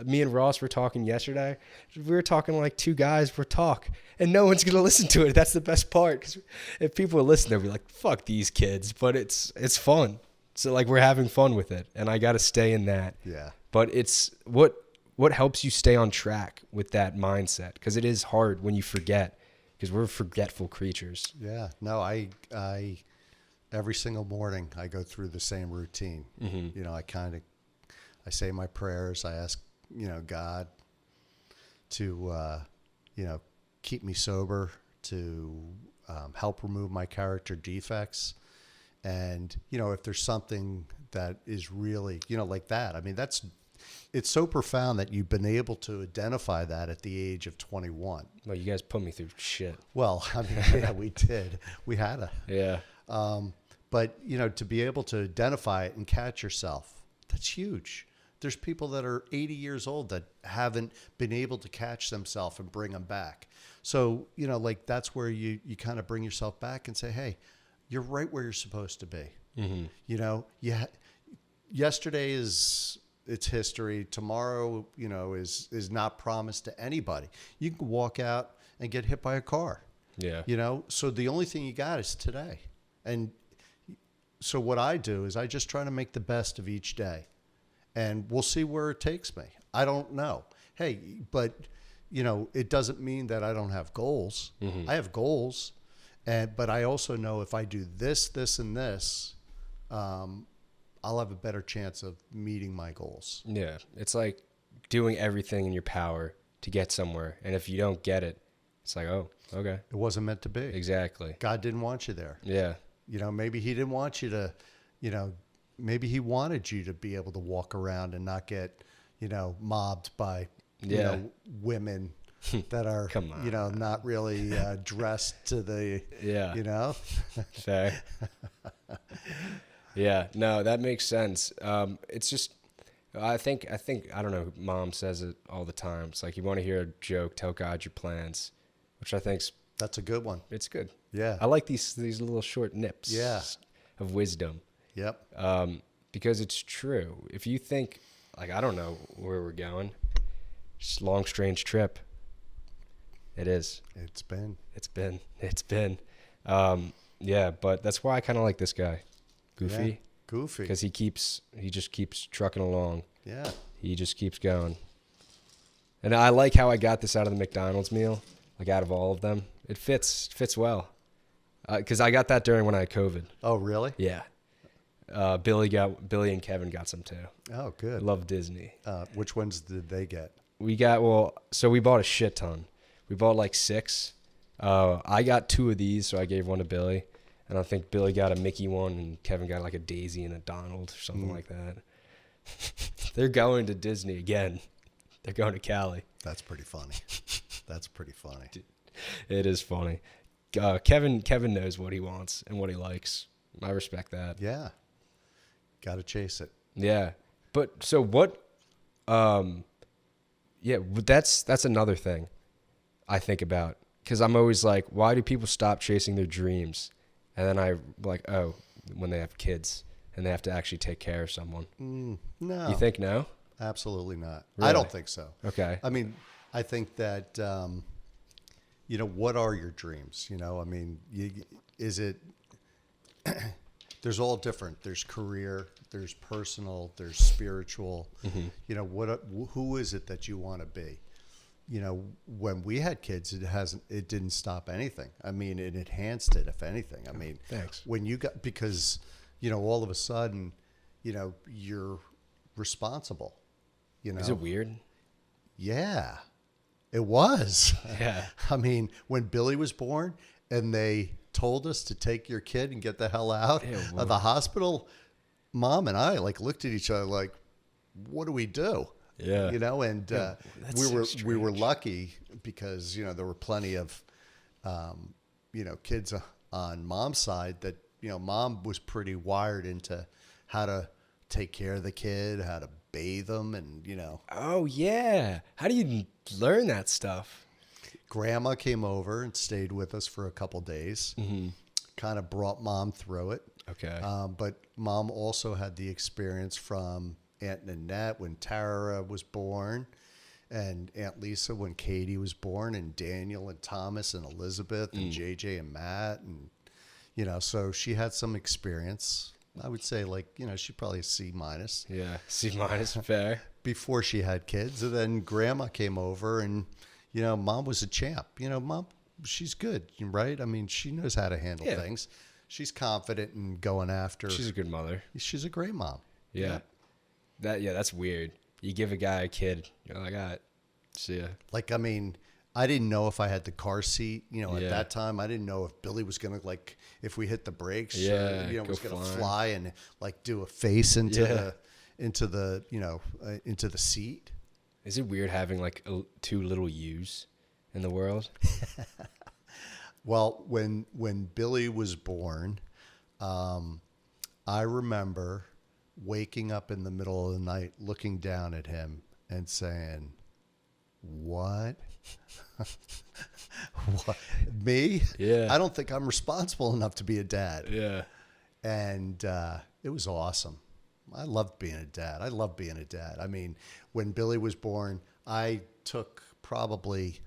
Me and Ross were talking yesterday. We were talking like two guys for talk, and no one's going to listen to it. That's the best part. Because if people listen, they'll be like, fuck these kids. But it's fun. So like we're having fun with it, and I got to stay in that. Yeah. But it's what helps you stay on track with that mindset, because it is hard when you forget, because we're forgetful creatures. Yeah. No, I every single morning I go through the same routine. Mm-hmm. You know, I say my prayers. I ask, God to, keep me sober, to help remove my character defects. And, if there's something that is really, like that, I mean, it's so profound that you've been able to identify that at the age of 21. Well, you guys put me through shit. Well, I mean, yeah, we did. We had a, Yeah. but, to be able to identify it and catch yourself, that's huge. There's people that are 80 years old that haven't been able to catch themselves and bring them back. So, like that's where you kind of bring yourself back and say, hey, you're right where you're supposed to be. Mm-hmm. Yesterday it's history. Tomorrow, is not promised to anybody. You can walk out and get hit by a car. Yeah. So the only thing you got is today. And so what I do is I just try to make the best of each day. And we'll see where it takes me. I don't know. Hey, but, it doesn't mean that I don't have goals. Mm-hmm. I have goals. But I also know if I do this, this, and this, I'll have a better chance of meeting my goals. Yeah. It's like doing everything in your power to get somewhere. And if you don't get it, it's like, oh, okay. It wasn't meant to be. Exactly. God didn't want you there. Yeah. Maybe he didn't want you to, maybe he wanted you to be able to walk around and not get, mobbed by, women that are, Come on. not really dressed to the, Yeah. Fair. Yeah. No, that makes sense. It's just, I think, I don't know, Mom says it all the time. It's like, you want to hear a joke, tell God your plans, which I think's, that's a good one. it's good. Yeah. I like these little short nips of wisdom. Yep. Because it's true. If you think, like, I don't know where we're going, just long, strange trip. It is. It's been. Yeah, but that's why I kind of like this guy. Goofy. Yeah. Goofy. Because he just keeps trucking along. Yeah. He just keeps going. And I like how I got this out of the McDonald's meal, like out of all of them. It fits well. Because I got that during when I had COVID. Oh, really? Yeah. Billy and Kevin got some too. Oh, good. Love Disney. Which ones did they get? We bought a shit ton. We bought like 6. I got 2 of these, so I gave one to Billy. And I think Billy got a Mickey one, and Kevin got like a Daisy and a Donald or something like that. They're going to Disney again. They're going to Cali. That's pretty funny. That's pretty funny. It is funny. Kevin knows what he wants and what he likes. I respect that. Yeah. Got to chase it. Yeah. But so what, that's another thing I think about, because I'm always like, why do people stop chasing their dreams? And then I like, oh, when they have kids and they have to actually take care of someone. No. You think no? Absolutely not. Really? I don't think so. Okay. I mean, I think that, what are your dreams? I mean, there's all different. There's career, there's personal, there's spiritual. Mm-hmm. Who is it that you want to be? When we had kids, it didn't stop anything. I mean, it enhanced it, if anything. I mean, thanks. When you got, because, all of a sudden, you're responsible, Is it weird? Yeah, it was. Yeah. I mean, when Billy was born and they told us to take your kid and get the hell out of the hospital, Mom and I looked at each other like, what do we do? Yeah. And we were lucky because, there were plenty of, kids on Mom's side that, Mom was pretty wired into how to take care of the kid, how to bathe them, and, Oh, yeah. How do you learn that stuff? Grandma came over and stayed with us for a couple days. Mm-hmm. Kind of brought Mom through it. Okay. But Mom also had the experience from Aunt Nanette when Tara was born, and Aunt Lisa when Katie was born, and Daniel and Thomas and Elizabeth and JJ and Matt. And, so she had some experience. I would say she'd probably a C-. Yeah, C-, fair. Before she had kids. And then Grandma came over and, Mom was a champ. Mom, she's good, right? I mean, she knows how to handle things. She's confident in going after. She's a good mother. She's a great mom. Yeah. That's weird. You give a guy a kid, you're like, all right, see ya. I didn't know if I had the car seat, at that time. I didn't know if Billy was going to, if we hit the brakes, was going to fly and do a face into the seat. Is it weird having two little U's in the world? Well, when Billy was born, I remember waking up in the middle of the night, looking down at him and saying, what? What? Me? Yeah. I don't think I'm responsible enough to be a dad. Yeah. And it was awesome. I loved being a dad. I love being a dad. I mean, when Billy was born, I took probably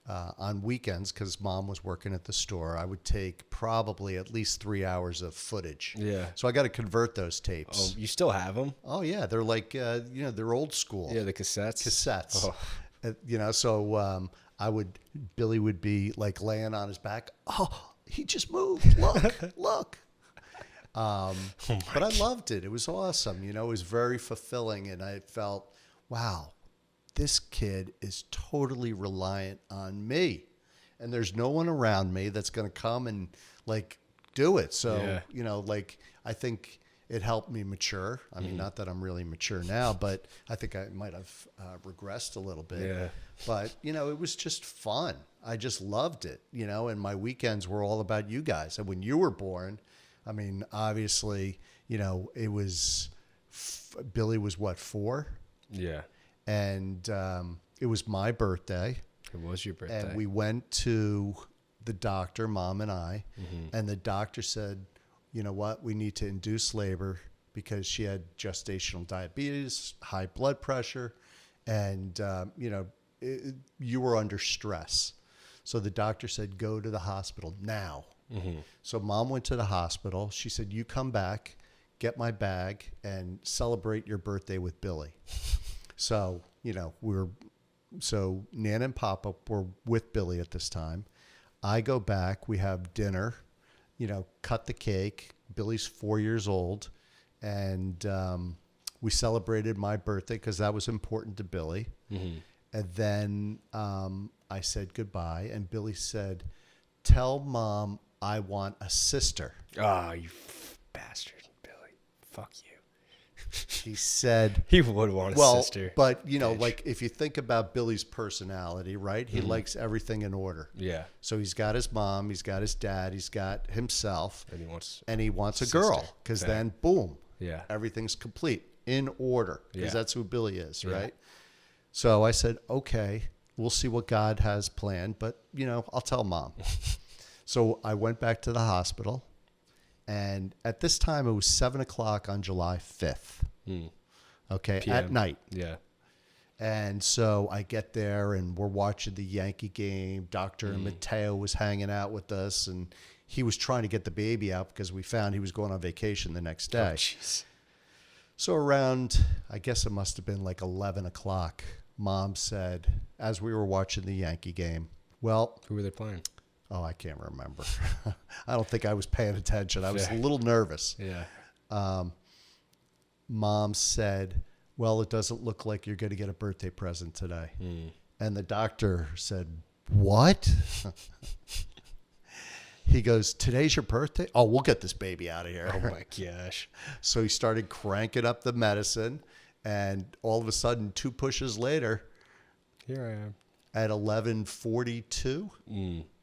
on weekends, because Mom was working at the store, I would take probably at least 3 hours of footage. Yeah. So I got to convert those tapes. Oh, you still have them? Oh, yeah. They're they're old school. Yeah, the cassettes. Cassettes. Oh. So Billy would be laying on his back. Oh, he just moved. Look. But I loved it. It was awesome. It was very fulfilling. And I felt, wow, this kid is totally reliant on me. And there's no one around me that's going to come and do it. So, I think it helped me mature. I mean, not that I'm really mature now, but I think I might have regressed a little bit. Yeah. But, it was just fun. I just loved it, and my weekends were all about you guys. And when you were born, I mean, obviously, it was, Billy was 4? Yeah. And it was my birthday. It was your birthday. And we went to the doctor, Mom and I, and the doctor said, you know what, we need to induce labor because she had gestational diabetes, high blood pressure, and, you were under stress. So the doctor said, go to the hospital now. So Mom went to the hospital. She said, you come back, get my bag, and celebrate your birthday with Billy. So, so Nana and Papa were with Billy at this time. I go back, we have dinner, cut the cake. Billy's 4 years old. And we celebrated my birthday because that was important to Billy. And then I said goodbye. And Billy said, tell Mom I want a sister. Oh, you bastard, Billy. Fuck you. He said he would want a sister. But, if you think about Billy's personality, right? He likes everything in order. Yeah. So he's got his mom, he's got his dad, he's got himself. And he wants a girl. Because then, boom. Yeah. Everything's complete in order. Because that's who Billy is, right? Yeah. So I said, okay, we'll see what God has planned. But, I'll tell Mom. So I went back to the hospital. And at this time, it was 7 o'clock on July 5th. Okay, PM. at night. Yeah. And so I get there, and we're watching the Yankee game. Dr. Mateo was hanging out with us, and he was trying to get the baby out because we found he was going on vacation the next day. Oh, jeez. So around, I guess it must have been 11 o'clock, Mom said, as we were watching the Yankee game, well... Who were they playing? Oh, I can't remember. I don't think I was paying attention. I was a little nervous. Yeah. Mom said, well, it doesn't look like you're going to get a birthday present today. And the doctor said, what? He goes, today's your birthday? Oh, we'll get this baby out of here. Oh, my gosh. So he started cranking up the medicine. And all of a sudden, 2 pushes later, here I am. At 11:42,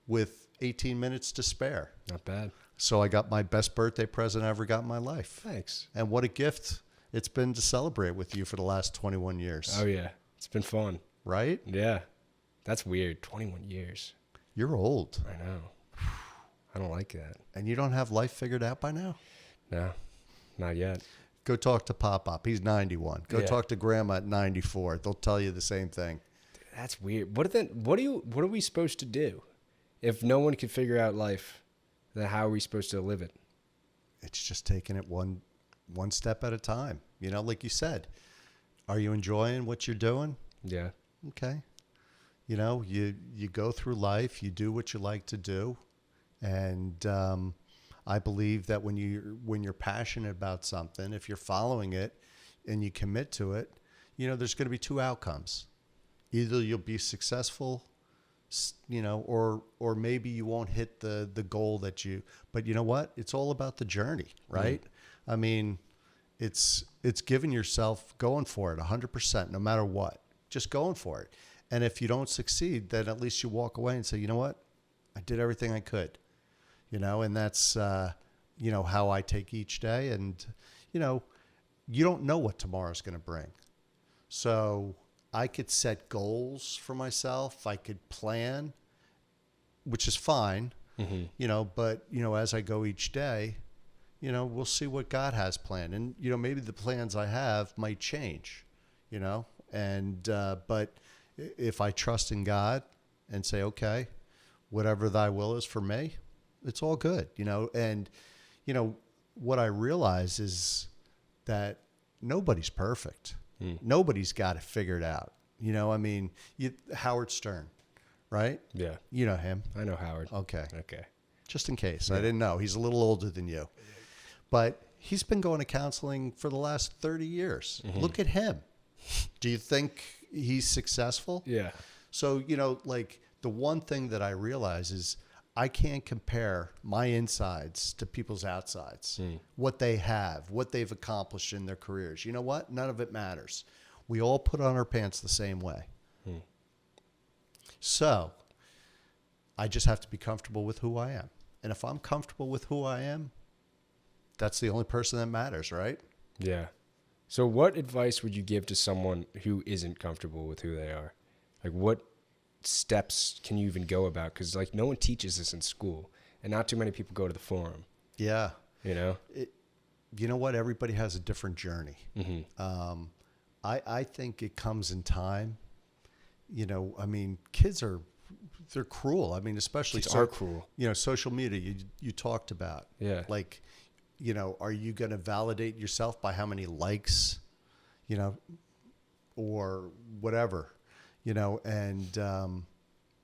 with 18 minutes to spare. Not bad. So I got my best birthday present I ever got in my life. Thanks. And what a gift it's been to celebrate with you for the last 21 years. Oh, yeah. It's been fun. Right? Yeah. That's weird. 21 years. You're old. I know. I don't like that. And you don't have life figured out by now? No, not yet. Go talk to Pop-Pop. He's 91. Go Yeah. talk to Grandma at 94. They'll tell you the same thing. That's weird. What are we supposed to do if no one can figure out life? Then how are we supposed to live it? It's just taking it one step at a time. You know, like you said, are you enjoying what you're doing? Yeah. Okay. You know, you go through life, you do what you like to do. And I believe that when you're passionate about something, if you're following it and you commit to it, you know, there's going to be two outcomes. Either you'll be successful, you know, or maybe you won't hit the goal but you know what? It's all about the journey, right? I mean, it's giving yourself, going for it 100%, no matter what, just going for it. And if you don't succeed, then at least you walk away and say, you know what? I did everything I could, you know, and that's, you know, how I take each day. And, you know, you don't know what tomorrow's going to bring. So I could set goals for myself. I could plan, which is fine, you know, but, you know, as I go each day, you know, we'll see what God has planned. And, you know, maybe the plans I have might change, you know, and, but if I trust in God and say, okay, whatever thy will is for me, it's all good, you know. And, you know, what I realize is that nobody's perfect. Nobody's got it figured out. You know, I mean, Howard Stern, right? Yeah. You know him. I know Howard. Okay. Okay. Just in case. I didn't know. He's a little older than you. But he's been going to counseling for the last 30 years. Look at him. Do you think he's successful? Yeah. So, you know, like the one thing that I realize is I can't compare my insides to people's outsides, what they have, what they've accomplished in their careers. You know what? None of it matters. We all put on our pants the same way. So I just have to be comfortable with who I am. And if I'm comfortable with who I am, that's the only person that matters, right? Yeah. So what advice would you give to someone who isn't comfortable with who they are? Like what steps can you even go about? Because like no one teaches this in school and not too many people go to the forum. Yeah. You know? You know what? Everybody has a different journey. I think it comes in time. You know, I mean, they're cruel. I mean, especially Kids are cruel. You know, social media you talked about. Yeah. Like, you know, are you going to validate yourself by how many likes, you know, or whatever, you know, and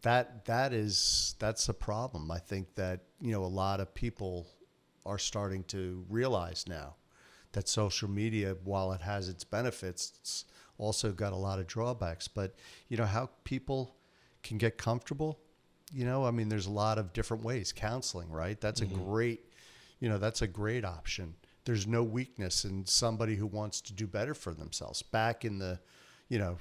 that's a problem. I think that, you know, a lot of people are starting to realize now that social media, while it has its benefits, it's also got a lot of drawbacks. But, you know, how people can get comfortable, you know, I mean, there's a lot of different ways. Counseling, right? That's a great, you know, that's a great option. There's no weakness in somebody who wants to do better for themselves. Back in the, you know,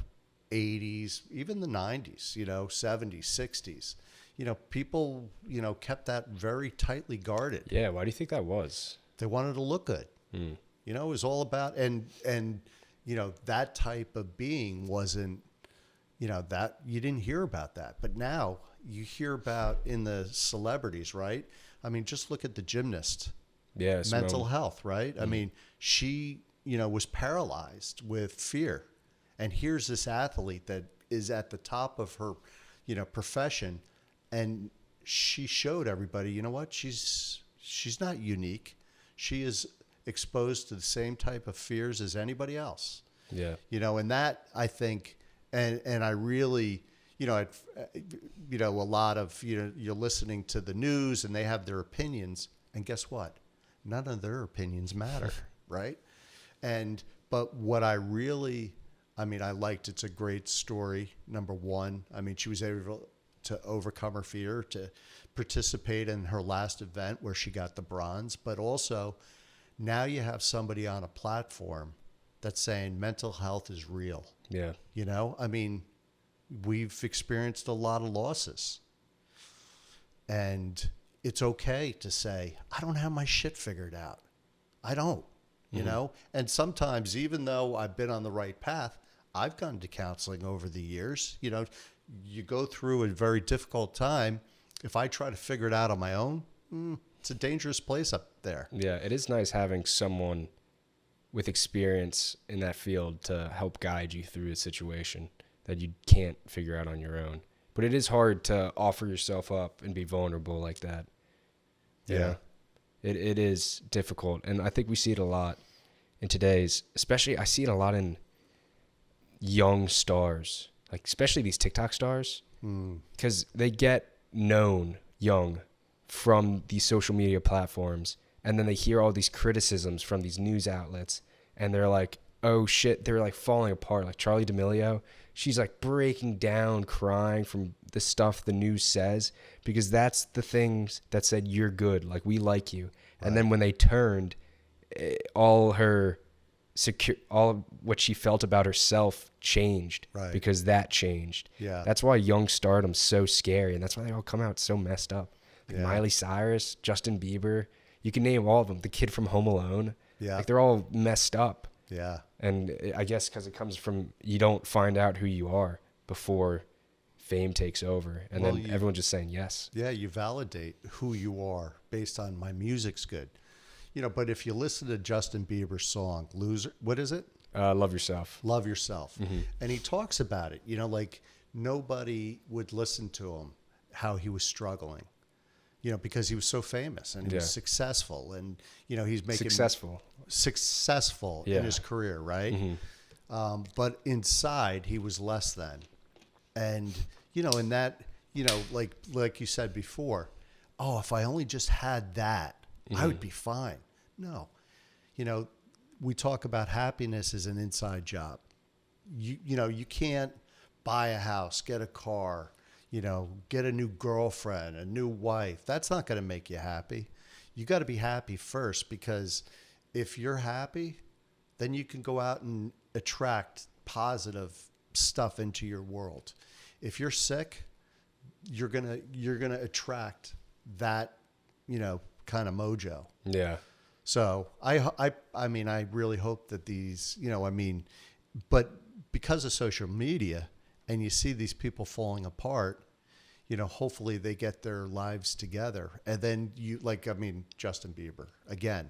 80s, even the 90s, you know, 70s, 60s, you know, people, you know, kept that very tightly guarded. Yeah. Why do you think that was? They wanted to look good. You know, it was all about, and, you know, that type of being wasn't, you know, that you didn't hear about that. But now you hear about in the celebrities, right? I mean, just look at the gymnast. Yeah. Mental health, right? I mean, she, you know, was paralyzed with fear. And here's this athlete that is at the top of her, you know, profession. And she showed everybody, you know what? She's not unique. She is exposed to the same type of fears as anybody else. Yeah. You know, and that I think, and I really, you know, you know, a lot of, you know, you're listening to the news and they have their opinions, and guess what? None of their opinions matter, right? But what I really, I mean, I liked, it's a great story, number one. I mean, she was able to overcome her fear, to participate in her last event where she got the bronze, but also now you have somebody on a platform that's saying mental health is real. Yeah. You know, I mean, we've experienced a lot of losses. And it's okay to say, I don't have my shit figured out. I don't, you know? And sometimes, even though I've been on the right path, I've gone to counseling over the years. You know, you go through a very difficult time. If I try to figure it out on my own, it's a dangerous place up there. Yeah, it is nice having someone with experience in that field to help guide you through a situation that you can't figure out on your own. But it is hard to offer yourself up and be vulnerable like that. Yeah. It is difficult. And I think we see it a lot in today's, especially I see it a lot in young stars, like especially these TikTok stars, because they get known young from these social media platforms, and then they hear all these criticisms from these news outlets, and they're like, oh shit, they're like falling apart. Like Charlie D'Amelio, she's like breaking down, crying from the stuff the news says, because that's the things that said you're good, like we like you. And then when they turned, all what she felt about herself changed, because that changed. Yeah. That's why young stardom's so scary, and that's why they all come out so messed up. Like Miley Cyrus, Justin Bieber, you can name all of them. The kid from Home Alone, like they're all messed up. Yeah. And I guess because it comes from, you don't find out who you are before fame takes over, and then everyone's just saying yes. Yeah, you validate who you are based on my music's good. You know, but if you listen to Justin Bieber's song, Loser, what is it? Love Yourself. Love Yourself. And he talks about it, you know, like nobody would listen to him, how he was struggling, you know, because he was so famous and he was successful, and, you know, he's making successful in his career. Right. But inside he was less than. And, you know, in that, you know, like you said before, oh, if I only just had that, I would be fine. No, you know, we talk about happiness as an inside job. You know, you can't buy a house, get a car, you know, get a new girlfriend, a new wife. That's not going to make you happy. You got to be happy first, because if you're happy, then you can go out and attract positive stuff into your world. If you're sick, you're going to attract that, you know, kind of mojo. Yeah. So I mean, I really hope that these, you know, I mean, but because of social media and you see these people falling apart, you know, hopefully they get their lives together. And then you, like, I mean, Justin Bieber, again,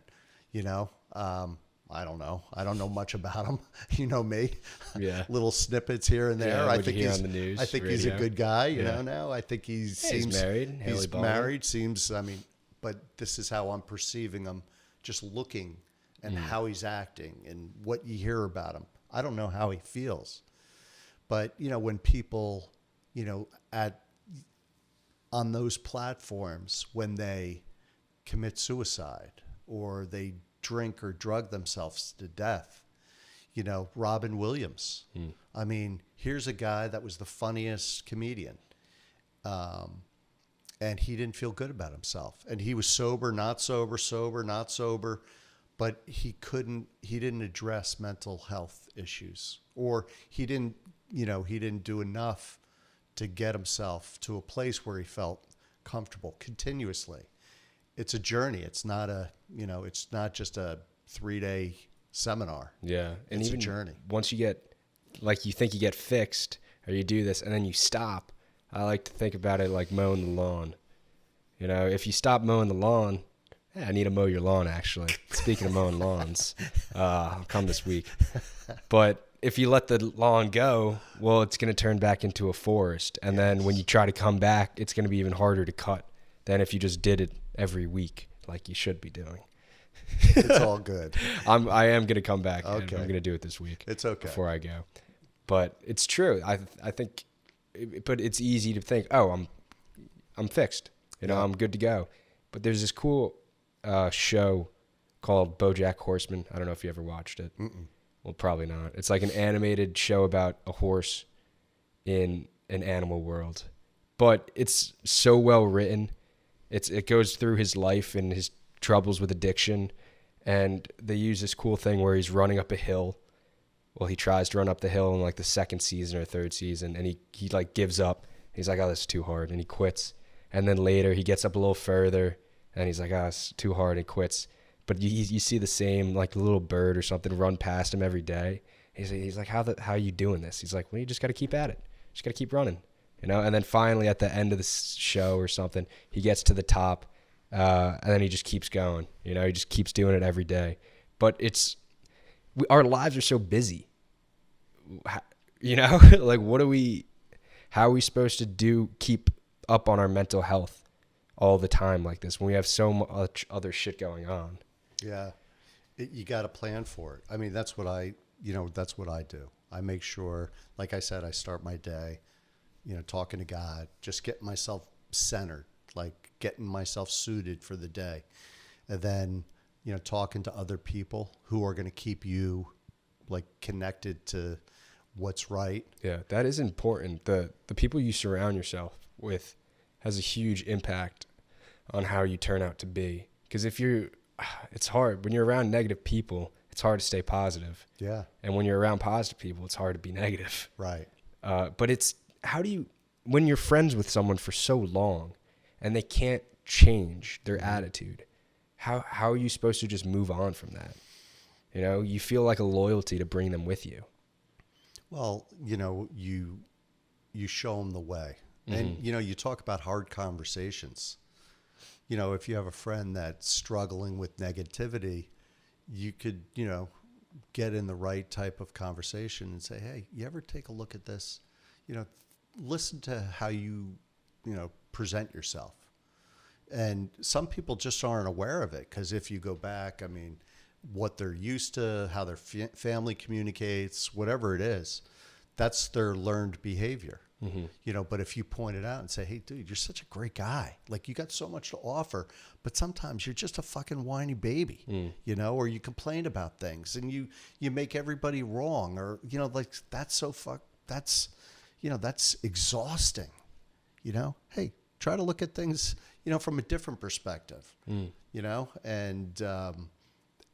you know, I don't know. I don't know much about him. You know me. Yeah. Little snippets here and there. Yeah, I think he's on the news, he's a good guy, you know, now. I think he's married. He's married. Seems, I mean, but this is how I'm perceiving him, just looking and how he's acting and what you hear about him. I don't know how he feels. But, you know, when people, you know, on those platforms, when they commit suicide or they drink or drug themselves to death, you know, Robin Williams. I mean, here's a guy that was the funniest comedian. And he didn't feel good about himself. And he was sober, not sober, sober, not sober. But he didn't address mental health issues, or he didn't do enough to get himself to a place where he felt comfortable continuously. It's a journey. It's not it's not just a 3-day seminar. Yeah. And it's a journey. Once you get, like, you think you get fixed or you do this and then you stop, I like to think about it like mowing the lawn. You know, if you stop mowing the lawn, I need to mow your lawn, actually. Speaking of mowing lawns, I'll come this week. But if you let the lawn go, well, it's going to turn back into a forest. And then when you try to come back, it's going to be even harder to cut than if you just did it every week like you should be doing. It's all good. I am going to come back. Okay. I'm going to do it this week. It's okay. Before I go. But it's true. I think, but it's easy to think, oh, I'm fixed. You know, I'm good to go. But there's this cool show called Bojack Horseman. I don't know if you ever watched it. Well, probably not. It's like an animated show about a horse in an animal world. But it's so well written. It goes through his life and his troubles with addiction. And they use this cool thing where he's running up a hill. Well, he tries to run up the hill in like the second season or third season, and he like gives up. He's like, oh, this is too hard, and he quits. And then later he gets up a little further, and he's like, oh, it's too hard, and quits. But you see the same, like, little bird or something run past him every day. He's like, how are you doing this? He's like, well, you just got to keep at it. Just got to keep running. And then finally at the end of the show or something, he gets to the top, and then he just keeps going. He just keeps doing it every day. But our lives are so busy. Like how are we supposed to keep up on our mental health all the time like this when we have so much other shit going on? Yeah. You got to plan for it. I mean, that's what I do. I make sure, like I said, I start my day, talking to God, just getting myself centered, like getting myself suited for the day. And then, talking to other people who are going to keep you like connected to what's right. Yeah, that is important. The people you surround yourself with has a huge impact on how you turn out to be. Because it's hard when you're around negative people. It's hard to stay positive. Yeah. And when you're around positive people, it's hard to be negative. Right. But when you're friends with someone for so long and they can't change their attitude, how are you supposed to just move on from that? You feel like a loyalty to bring them with you. Well, you show them the way. And, you talk about hard conversations. If you have a friend that's struggling with negativity, you could, get in the right type of conversation and say, hey, you ever take a look at this? Listen to how you, present yourself. And some people just aren't aware of it because if you go back, I mean, what they're used to, how their family communicates, whatever it is, that's their learned behavior. But if you point it out and say, hey, dude, you're such a great guy. Like, you got so much to offer, but sometimes you're just a fucking whiny baby, or you complain about things and you make everybody wrong or, like that's that's exhausting, Hey, try to look at things, from a different perspective, and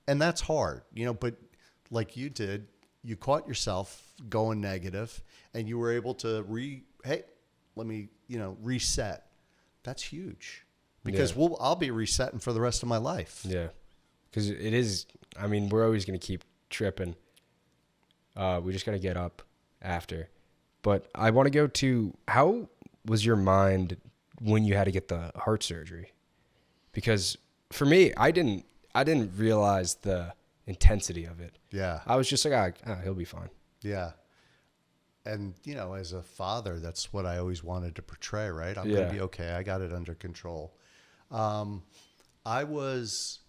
that's hard, but like you did, you caught yourself going negative and you were able to reset. That's huge because I'll be resetting for the rest of my life. Yeah. Cause it is, I mean, we're always going to keep tripping. We just got to get up after, but I want to go to how was your mind when you had to get the heart surgery? Because for me, I didn't realize the intensity of it. Yeah. I was just like, he'll be fine. Yeah. And, as a father, that's what I always wanted to portray, right? I'm going to be okay. I got it under control. I was,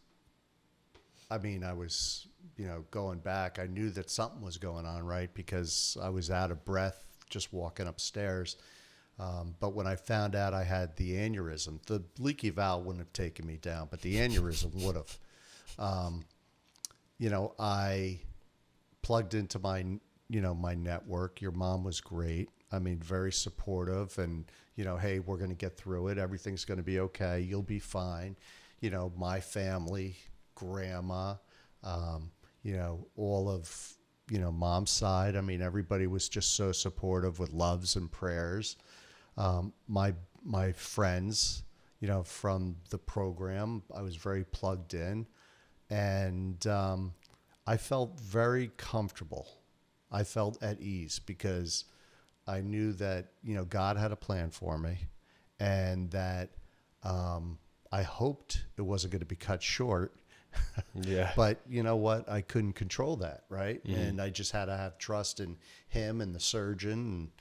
going back. I knew that something was going on, right? Because I was out of breath just walking upstairs. But when I found out I had the aneurysm, the leaky valve wouldn't have taken me down, but the aneurysm would have. I plugged into my network. Your mom was great. I mean, very supportive and, hey, we're going to get through it. Everything's going to be okay. You'll be fine. My family, grandma, all of, mom's side. I mean, everybody was just so supportive with loves and prayers. My friends, from the program, I was very plugged in and, I felt very comfortable. I felt at ease because I knew that, God had a plan for me and that I hoped it wasn't going to be cut short. Yeah. But you know what? I couldn't control that, right? Mm-hmm. And I just had to have trust in him and the surgeon.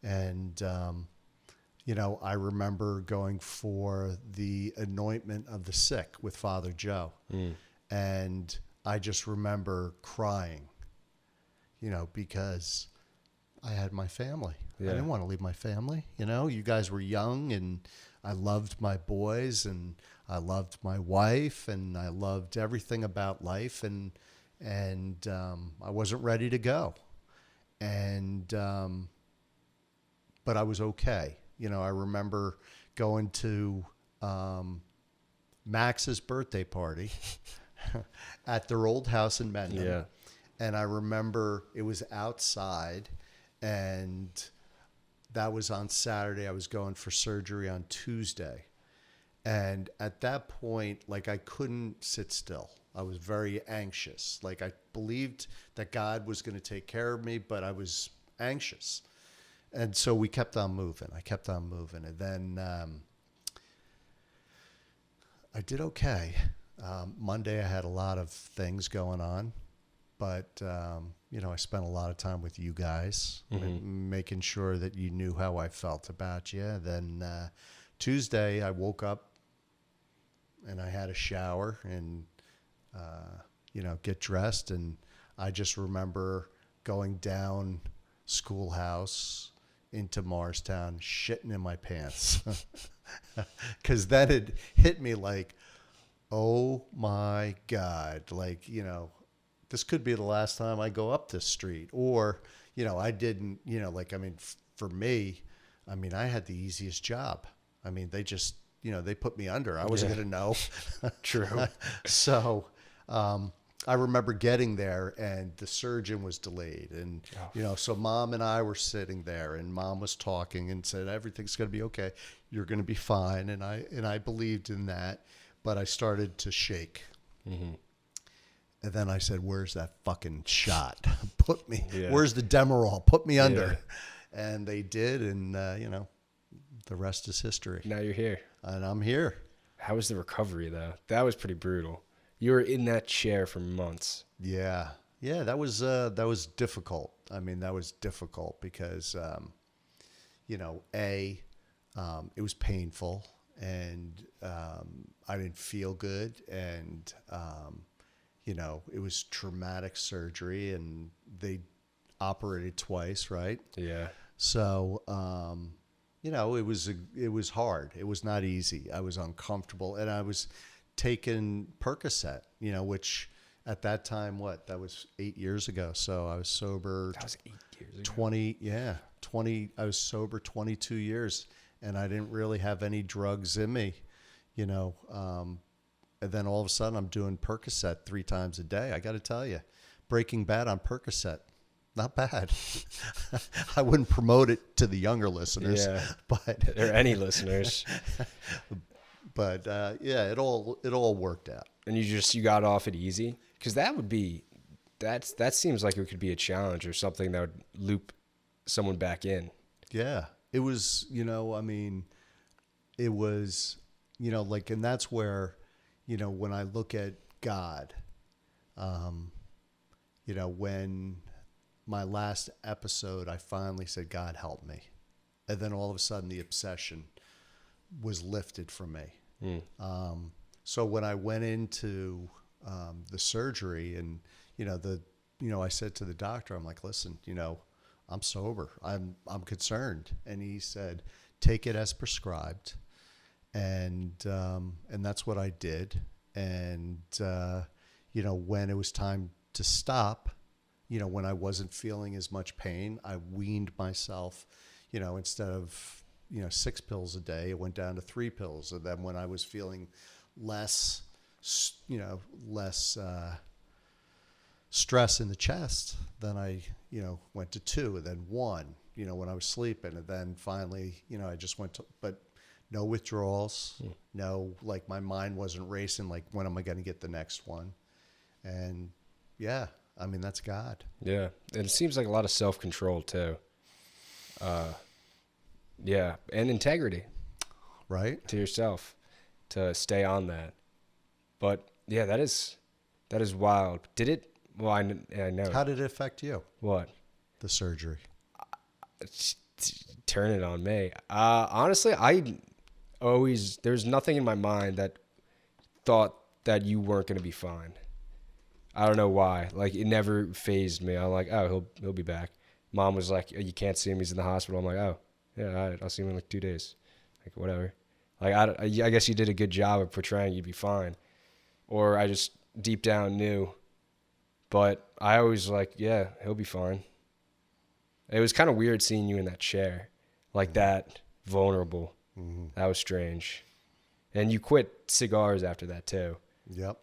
And I remember going for the anointment of the sick with Father Joe. And I just remember crying, because I had my family. Yeah. I didn't want to leave my family. You guys were young and I loved my boys and I loved my wife and I loved everything about life and I wasn't ready to go. And, but I was okay. I remember going to, Max's birthday party at their old house in Mendham. Yeah. And I remember it was outside and that was on Saturday. I was going for surgery on Tuesday. And at that point, like I couldn't sit still. I was very anxious. Like I believed that God was going to take care of me, but I was anxious. And so we kept on moving. I kept on moving. And then I did okay. Monday, I had a lot of things going on. But, I spent a lot of time with you guys, making sure that you knew how I felt about you. Then Tuesday, I woke up and I had a shower and, get dressed. And I just remember going down Schoolhouse into Morristown, shitting in my pants. Because then it hit me like, oh my God, like, this could be the last time I go up this street. Or, I didn't, for me, I had the easiest job. They just, they put me under. I wasn't going to know. True. So I remember getting there and the surgeon was delayed. And, so Mom and I were sitting there and Mom was talking and said, everything's going to be okay. You're going to be fine. And I believed in that, but I started to shake. Mm-hmm. And then I said, where's that fucking shot? Put me, where's the Demerol? Put me under. And they did. And, the rest is history. Now you're here. And I'm here. How was the recovery, though? That was pretty brutal. You were in that chair for months. Yeah. Yeah, that was difficult. That was difficult because, it was painful and I didn't feel good. And, it was traumatic surgery and they operated twice, right? Yeah. So, it was hard. It was not easy. I was uncomfortable and I was taking Percocet, which at that time, that was 8 years ago. So I was sober. That was 8 years ago. 20, I was sober 22 years and I didn't really have any drugs in me, and then all of a sudden I'm doing Percocet 3 times a day. I got to tell you, Breaking Bad on Percocet, not bad. I wouldn't promote it to the younger listeners, but or any listeners. But it all worked out. And you got off it easy? Because that seems like it could be a challenge or something that would loop someone back in. Yeah, it was. It was. And that's where, when I look at God, when my last episode, I finally said, God help me. And then all of a sudden the obsession was lifted from me. So when I went into the surgery and, I said to the doctor, I'm like, listen, I'm sober. I'm concerned. And he said, take it as prescribed. And that's what I did. And, when it was time to stop, when I wasn't feeling as much pain, I weaned myself, instead of, 6 pills a day, it went down to 3 pills. And then when I was feeling less stress in the chest, then I, went to 2 and then 1, when I was sleeping. And then finally, I just went to, but no withdrawals, no, like my mind wasn't racing, like when am I going to get the next one? And that's God. Yeah. And it seems like a lot of self-control too. And integrity. Right. To yourself to stay on that. But yeah, that is wild. Did it? Well, I know. How did it affect you? What? The surgery. Turn it on me. Honestly, there's nothing in my mind that thought that you weren't going to be fine. I don't know why. Like, it never fazed me. I'm like, oh, he'll be back. Mom was like, you can't see him. He's in the hospital. I'm like, oh, yeah, all right, I'll see him in like 2 days. Like, whatever. Like, I guess you did a good job of portraying you'd be fine. Or I just deep down knew. But I always like, yeah, he'll be fine. It was kind of weird seeing you in that chair. Like that, vulnerable. Mm-hmm. That was strange. And you quit cigars after that, too. Yep.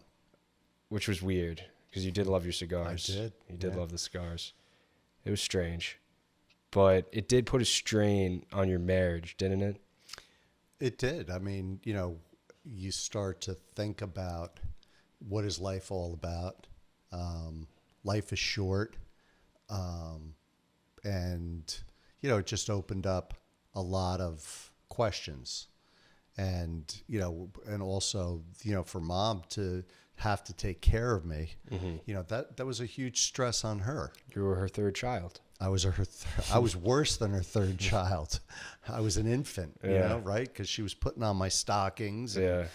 Which was weird. Because you did love your cigars. I did. You did love the cigars. It was strange. But it did put a strain on your marriage, didn't it? It did. You start to think about what is life all about. Life is short. And, it just opened up a lot of questions. And, and also, for mom to have to take care of me, that was a huge stress on her. You were her third child. I was I was worse than her third child. I was an infant, right? Because she was putting on my stockings. And,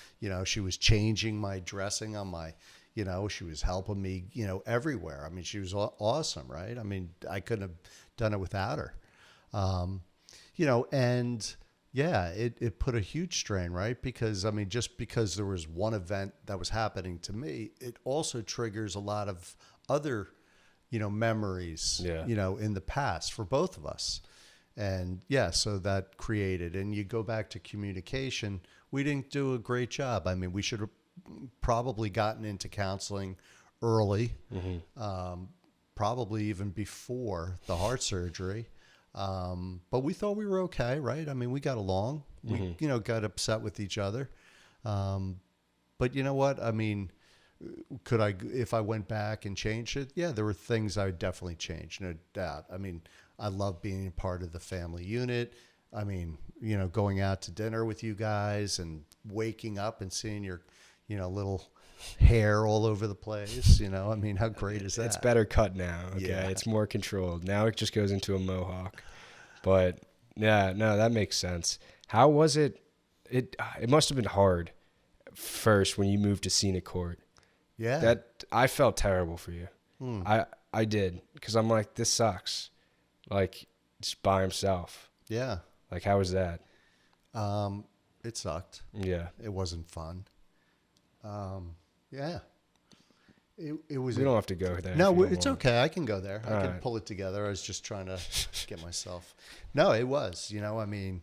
she was changing my dressing on my, she was helping me, everywhere. I mean, she was awesome, right? I mean, I couldn't have done it without her. And yeah, it put a huge strain, right? Because, I mean, just because there was one event that was happening to me, it also triggers a lot of other memories, in the past for both of us. And so that created, and you go back to communication, we didn't do a great job. I mean, we should have probably gotten into counseling early, probably even before the heart surgery. But we thought we were okay, right? I mean, we got along, we, got upset with each other. But you know what? I mean, if I went back and changed it? Yeah, there were things I would definitely change, no doubt. I mean, I love being part of the family unit. I mean, going out to dinner with you guys and waking up and seeing your, little hair all over the place. I mean, how great is that? It's better cut now. Okay. Yeah. It's more controlled. Now it just goes into a mohawk. But yeah, no, that makes sense. How was it? It must have been hard first when you moved to Scenic Court. Yeah. That I felt terrible for you. I did, because I'm like, this sucks. Like, just by himself. Yeah. Like, how was that? It sucked. Yeah. It wasn't fun. Yeah. It was. We don't have to go there. No, if you it's don't want. okay. I can go there. I can right. pull it together. I was just trying to get myself. No, it was. I mean,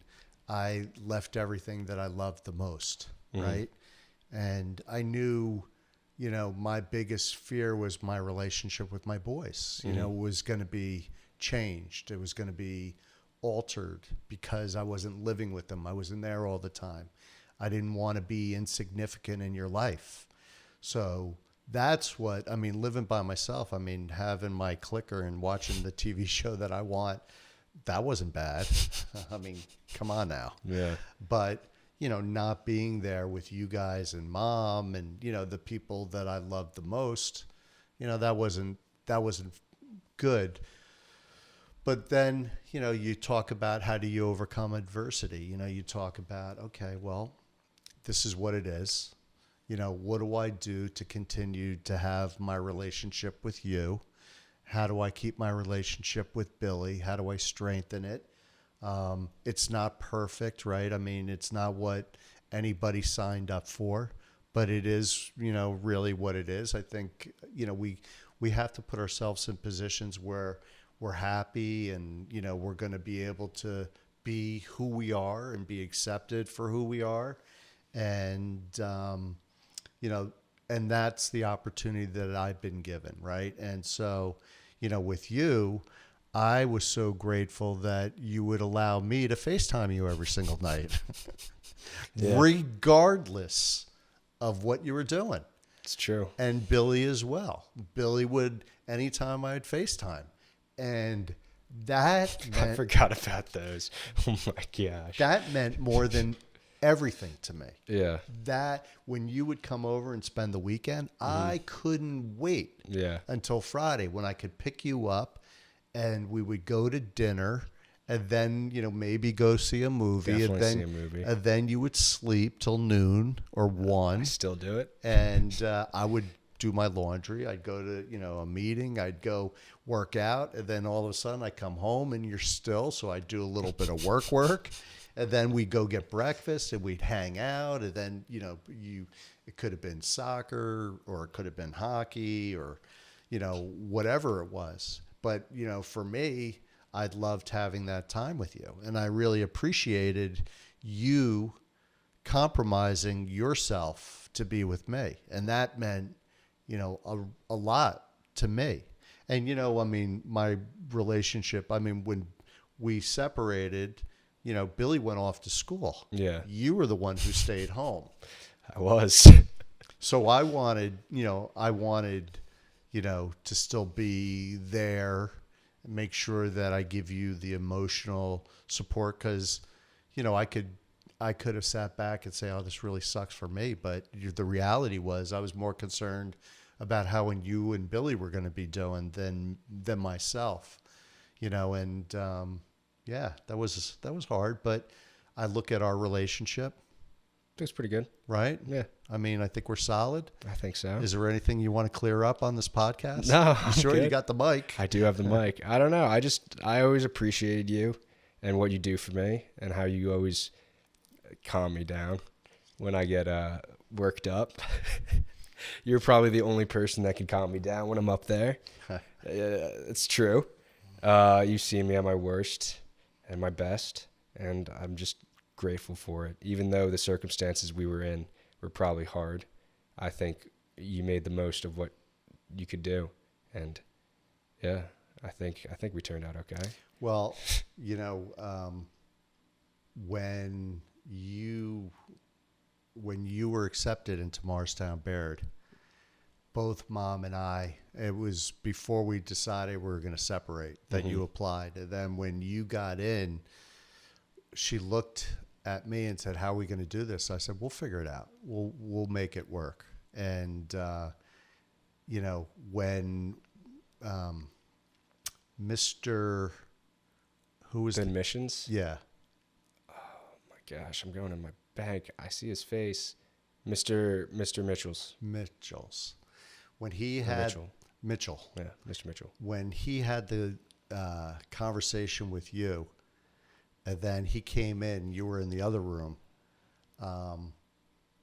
I left everything that I loved the most, right? And I knew, my biggest fear was my relationship with my boys, was going to be changed. It was going to be altered because I wasn't living with them. I wasn't there all the time. I didn't want to be insignificant in your life. So that's what, I mean, living by myself, I mean, having my clicker and watching the TV show that I want, that wasn't bad. I mean, come on now. Yeah. But, not being there with you guys and mom and, the people that I loved the most, that wasn't good. But then, you talk about how do you overcome adversity? You talk about, okay, well, this is what it is. What do I do to continue to have my relationship with you? How do I keep my relationship with Billy? How do I strengthen it? It's not perfect, right? I mean, it's not what anybody signed up for, but it is, really what it is. I think, we have to put ourselves in positions where we're happy and, we're going to be able to be who we are and be accepted for who we are. And, and that's the opportunity that I've been given, right? And so, with you, I was so grateful that you would allow me to FaceTime you every single night, regardless of what you were doing. It's true. And Billy as well. Billy would, anytime I'd FaceTime. And that meant, I forgot about those. Oh my gosh. that meant more than everything to me. Yeah. That when you would come over and spend the weekend, I couldn't wait until Friday when I could pick you up and we would go to dinner and then, maybe go see a movie. Definitely and then, see a movie. And then you would sleep till noon or 1. I still do it. And I would do my laundry. I'd go to, a meeting. I'd go work out. And then all of a sudden I come home and you're still. So I'd do a little bit of work. And then we'd go get breakfast and we'd hang out. And then, it could have been soccer or it could have been hockey or, whatever it was. But, for me, I'd loved having that time with you. And I really appreciated you compromising yourself to be with me. And that meant, a lot to me. And, I mean, my relationship, when we separated, Billy went off to school. Yeah. You were the one who stayed home. I was. So I wanted, to still be there make sure that I give you the emotional support, because, I could have sat back and say, oh, this really sucks for me. But the reality was I was more concerned about how you and Billy were going to be doing than myself, and that was hard. But I look at our relationship. It's pretty good. Right? Yeah. I mean, I think we're solid. I think so. Is there anything you want to clear up on this podcast? No. You sure good. you got the mic? I do have the mic. I don't know. I always appreciated you and what you do for me and how you always calm me down when I get worked up. You're probably the only person that can calm me down when I'm up there. It's true. You see me at my worst and my best, and I'm just grateful for it. Even though the circumstances we were in were probably hard, I think you made the most of what you could do, and yeah, I think we turned out okay. Well, when you were accepted into Morristown Baird, both Mom and I, it was before we decided we were going to separate that you applied, and then when you got in, she looked at me and said, how are we going to do this? I said, we'll figure it out. We'll make it work. And, when Mr. Who was the admissions? Yeah. Oh my gosh, I'm going in my bank. I see his face. Mr. Mitchell's. When he had Mitchell. Yeah, Mr. Mitchell. When he had the conversation with you, and then he came in, you were in the other room.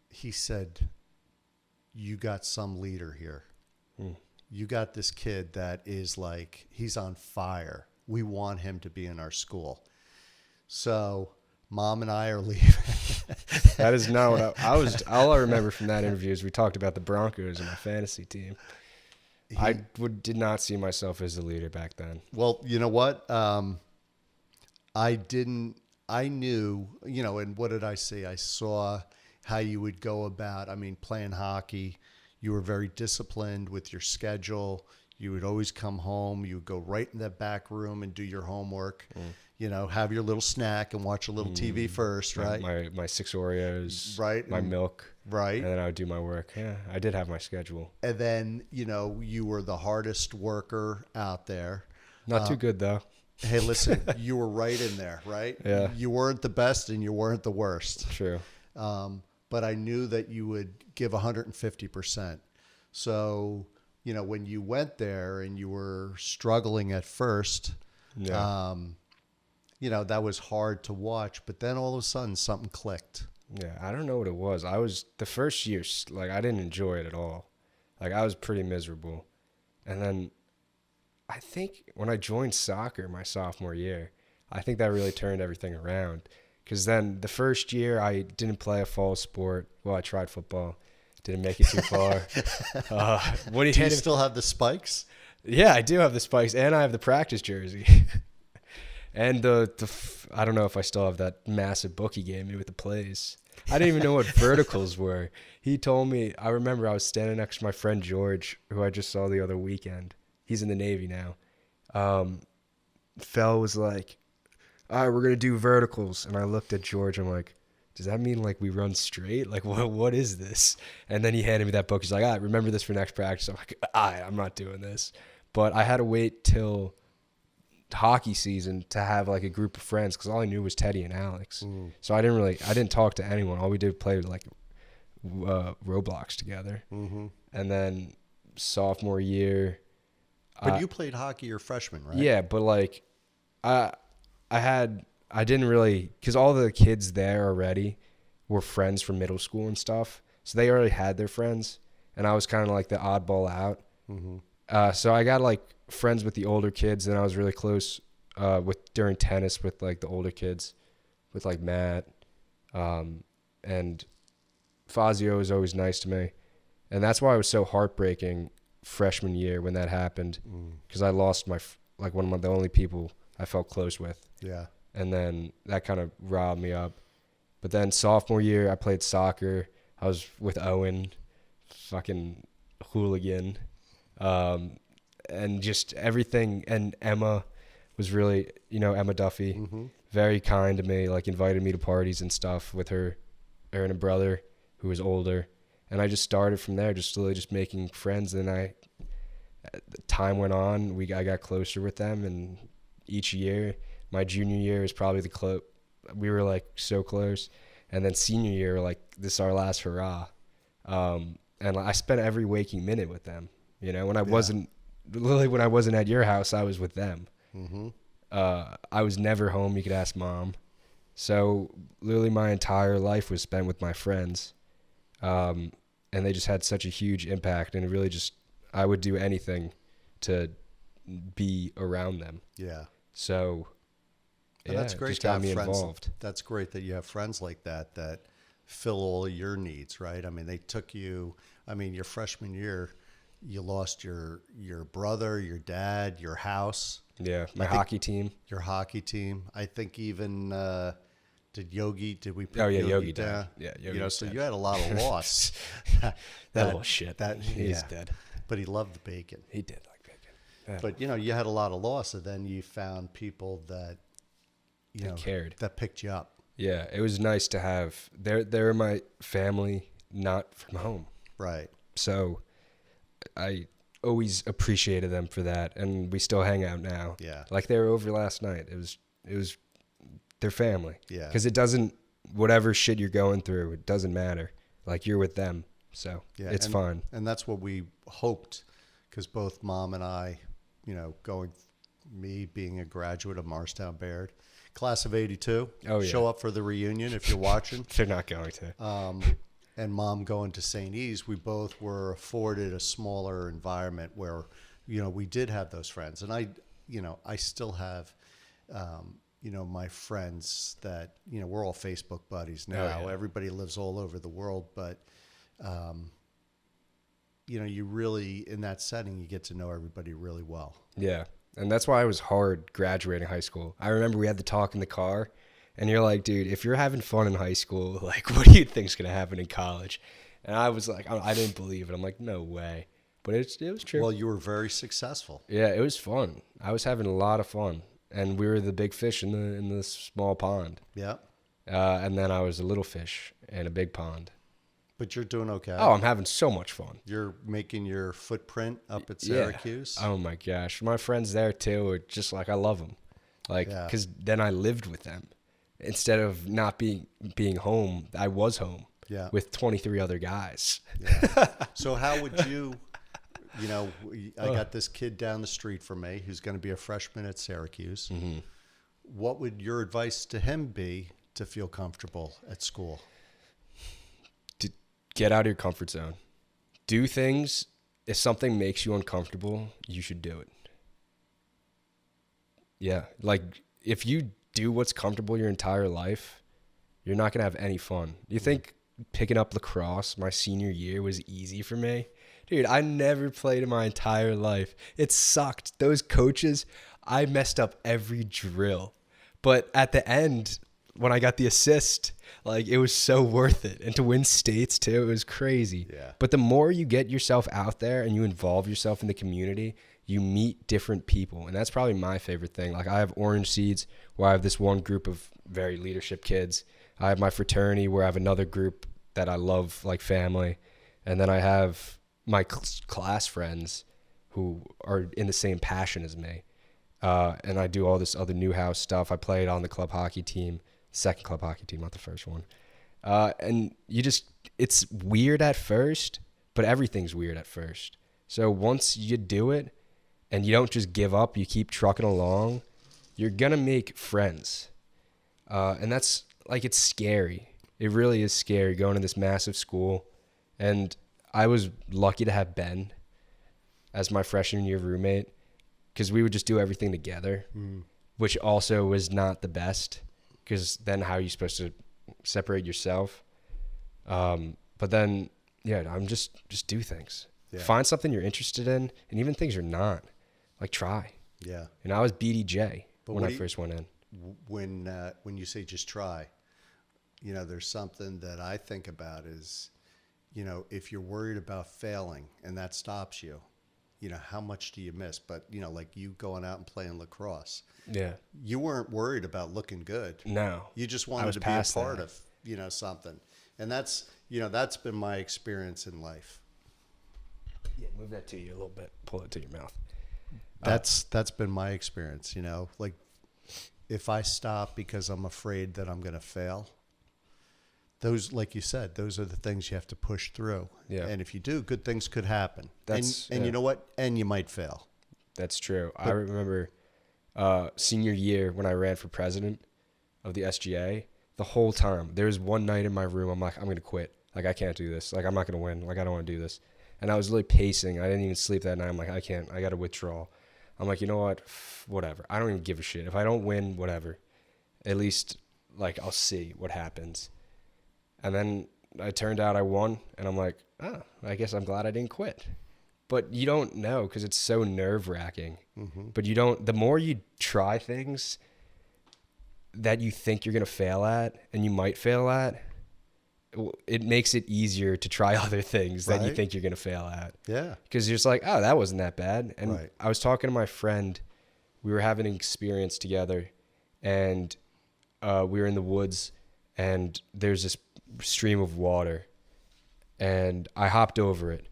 He said, you got some leader here. You got this kid that is like, he's on fire. We want him to be in our school. So Mom and I are leaving. That is not what I was. All I remember from that interview is we talked about the Broncos and my fantasy team. I did not see myself as the leader back then. Well, you know what? I knew, and what did I see? I saw how you would go about, playing hockey. You were very disciplined with your schedule. You would always come home. You would go right in that back room and do your homework. Have your little snack and watch a little TV first, right? My 6 Oreos, right? My milk, right? And then I would do my work. Yeah, I did have my schedule. And then, you were the hardest worker out there. Not too good, though. Hey, listen, you were right in there, right? Yeah. You weren't the best and you weren't the worst. True. But I knew that you would give 150%. So, when you went there and you were struggling at first, that was hard to watch. But then all of a sudden something clicked. Yeah, I don't know what it was. The first year, I didn't enjoy it at all. I was pretty miserable. And then I think when I joined soccer my sophomore year, I think that really turned everything around. Because then the first year I didn't play a fall sport. Well, I tried football. Didn't make it too far. Do you still have the spikes? Yeah, I do have the spikes, and I have the practice jersey. And I don't know if I still have that massive book he gave me with the plays. I didn't even know what verticals were. He told me, I remember I was standing next to my friend George, who I just saw the other weekend. He's in the Navy now. Fell was like, all right, we're going to do verticals. And I looked at George. I'm like, does that mean we run straight? What is this? And then he handed me that book. He's like, all right, remember this for next practice. I'm like, I'm not doing this. But I had to wait till hockey season to have a group of friends, because all I knew was Teddy and Alex. So I didn't talk to anyone. All we did was play Roblox together. And then sophomore year. But you played hockey your freshman, right? Yeah, but I didn't really, because all the kids there already were friends from middle school and stuff. So they already had their friends. And I was kind of the oddball out. So I got friends with the older kids. And I was really close during tennis with the older kids, with Matt. And Fazio was always nice to me. And that's why it was so heartbreaking freshman year when that happened. Because I lost one of the only people I felt close with. Yeah. And then that kind of riled me up. But then sophomore year, I played soccer. I was with Owen, fucking hooligan. and just everything. And Emma was really, Emma Duffy, very kind to me, like invited me to parties and stuff with her and a brother who was older. And I just started from there, just slowly just making friends. And time went on, I got closer with them. And each year, my junior year is probably we were like so close. And then senior year, like this is our last hurrah. And I spent every waking minute with them. When I wasn't at your house, I was with them. I was never home. You could ask Mom. So literally my entire life was spent with my friends. And they just had such a huge impact. And it really I would do anything to be around them. Yeah. So, and that's great just to got have me friends. involved. That's great that you have friends like that fill all of your needs, right? I mean, they took you, your freshman year, you lost your brother, your dad, your house. Yeah, my hockey team. Your hockey team. I think even did we put Yogi down? died. Yeah, Yogi so dead. you had a lot of loss. that little shit. He's dead. But he loved the bacon. He did like bacon. Yeah. But you had a lot of loss, and then you found people that cared, that picked you up. Yeah, it was nice to have. They're my family, not from home. Right. So I always appreciated them for that, and we still hang out now. Yeah. Like they were over last night. It was their family. Yeah. Because it doesn't, whatever shit you're going through, it doesn't matter. Like you're with them, so it's fine. And that's what we hoped, because both Mom and I, me being a graduate of Morristown Baird, class of '82. Oh, yeah. Show up for the reunion if you're watching. They're not going to. And Mom going to St. E's, we both were afforded a smaller environment where, we did have those friends. And I still have, my friends that, we're all Facebook buddies now. Oh, yeah. Everybody lives all over the world. But, you really, in that setting, you get to know everybody really well. Yeah. And that's why it was hard graduating high school. I remember we had the talk in the car. And you're like, dude, if you're having fun in high school, like, what do you think's going to happen in college? And I was like, I didn't believe it. I'm like, no way. But it was true. Well, you were very successful. Yeah, it was fun. I was having a lot of fun. And we were the big fish in the small pond. Yeah. And then I was a little fish in a big pond. But you're doing okay. Oh, I'm having so much fun. You're making your footprint up at Syracuse. Yeah. Oh, my gosh. My friends there, too, are just like, I love them. Like, because then I lived with them. Instead of not being home, I was home with 23 other guys. Yeah. So how would you, I got this kid down the street from me who's going to be a freshman at Syracuse. Mm-hmm. What would your advice to him be to feel comfortable at school? To get out of your comfort zone. Do things. If something makes you uncomfortable, you should do it. Yeah. Like, if you do what's comfortable your entire life, you're not going to have any fun. You think picking up lacrosse my senior year was easy for me? Dude, I never played in my entire life. It sucked. Those coaches, I messed up every drill. But at the end, when I got the assist, like, it was so worth it. And to win states, too, it was crazy. Yeah. But the more you get yourself out there and you involve yourself in the community, you meet different people. And that's probably my favorite thing. Like, I have Orange Seeds, where I have this one group of very leadership kids. I have my fraternity, where I have another group that I love like family. And then I have my class friends who are in the same passion as me. And I do all this other Newhouse stuff. I played on the club hockey team, second club hockey team, not the first one. And it's weird at first, but everything's weird at first. So once you do it and you don't just give up, you keep trucking along, you're going to make friends. And that's like, it's scary. It really is scary going to this massive school. And I was lucky to have Ben as my freshman year roommate, because we would just do everything together, which also was not the best, because then how are you supposed to separate yourself? But then, I'm just do things. Yeah. Find something you're interested in, and even things you're not. Like, try. Yeah. And I was BDJ when I first went in. When you say just try, there's something that I think about is, if you're worried about failing and that stops you, how much do you miss? But, like you going out and playing lacrosse, Yeah. you weren't worried about looking good. No. You just I wanted was to be a past part that. of, something. And that's been my experience in life. Yeah, move that to you a little bit. Pull it to your mouth. That's been my experience, like if I stop because I'm afraid that I'm going to fail, those, like you said, those are the things you have to push through. Yeah. And if you do, good things could happen. That's and you know what? And you might fail. That's true. I remember senior year when I ran for president of the SGA, the whole time, there was one night in my room, I'm like, I'm going to quit. Like, I can't do this. Like, I'm not going to win. Like, I don't want to do this. And I was really pacing. I didn't even sleep that night. I'm like, I can't. I got to withdraw. I'm like, you know what? Whatever. I don't even give a shit. If I don't win, whatever. At least, like, I'll see what happens. And then it turned out I won. And I'm like, I guess I'm glad I didn't quit. But you don't know because it's so nerve-wracking. Mm-hmm. But you don't. The more you try things that you think you're going to fail at and you might fail at, it makes it easier to try other things that you think you're going to fail at. Yeah. Because you're just like, oh, that wasn't that bad. And Right. I was talking to my friend. We were having an experience together. And we were in the woods. And there's this stream of water. And I hopped over it.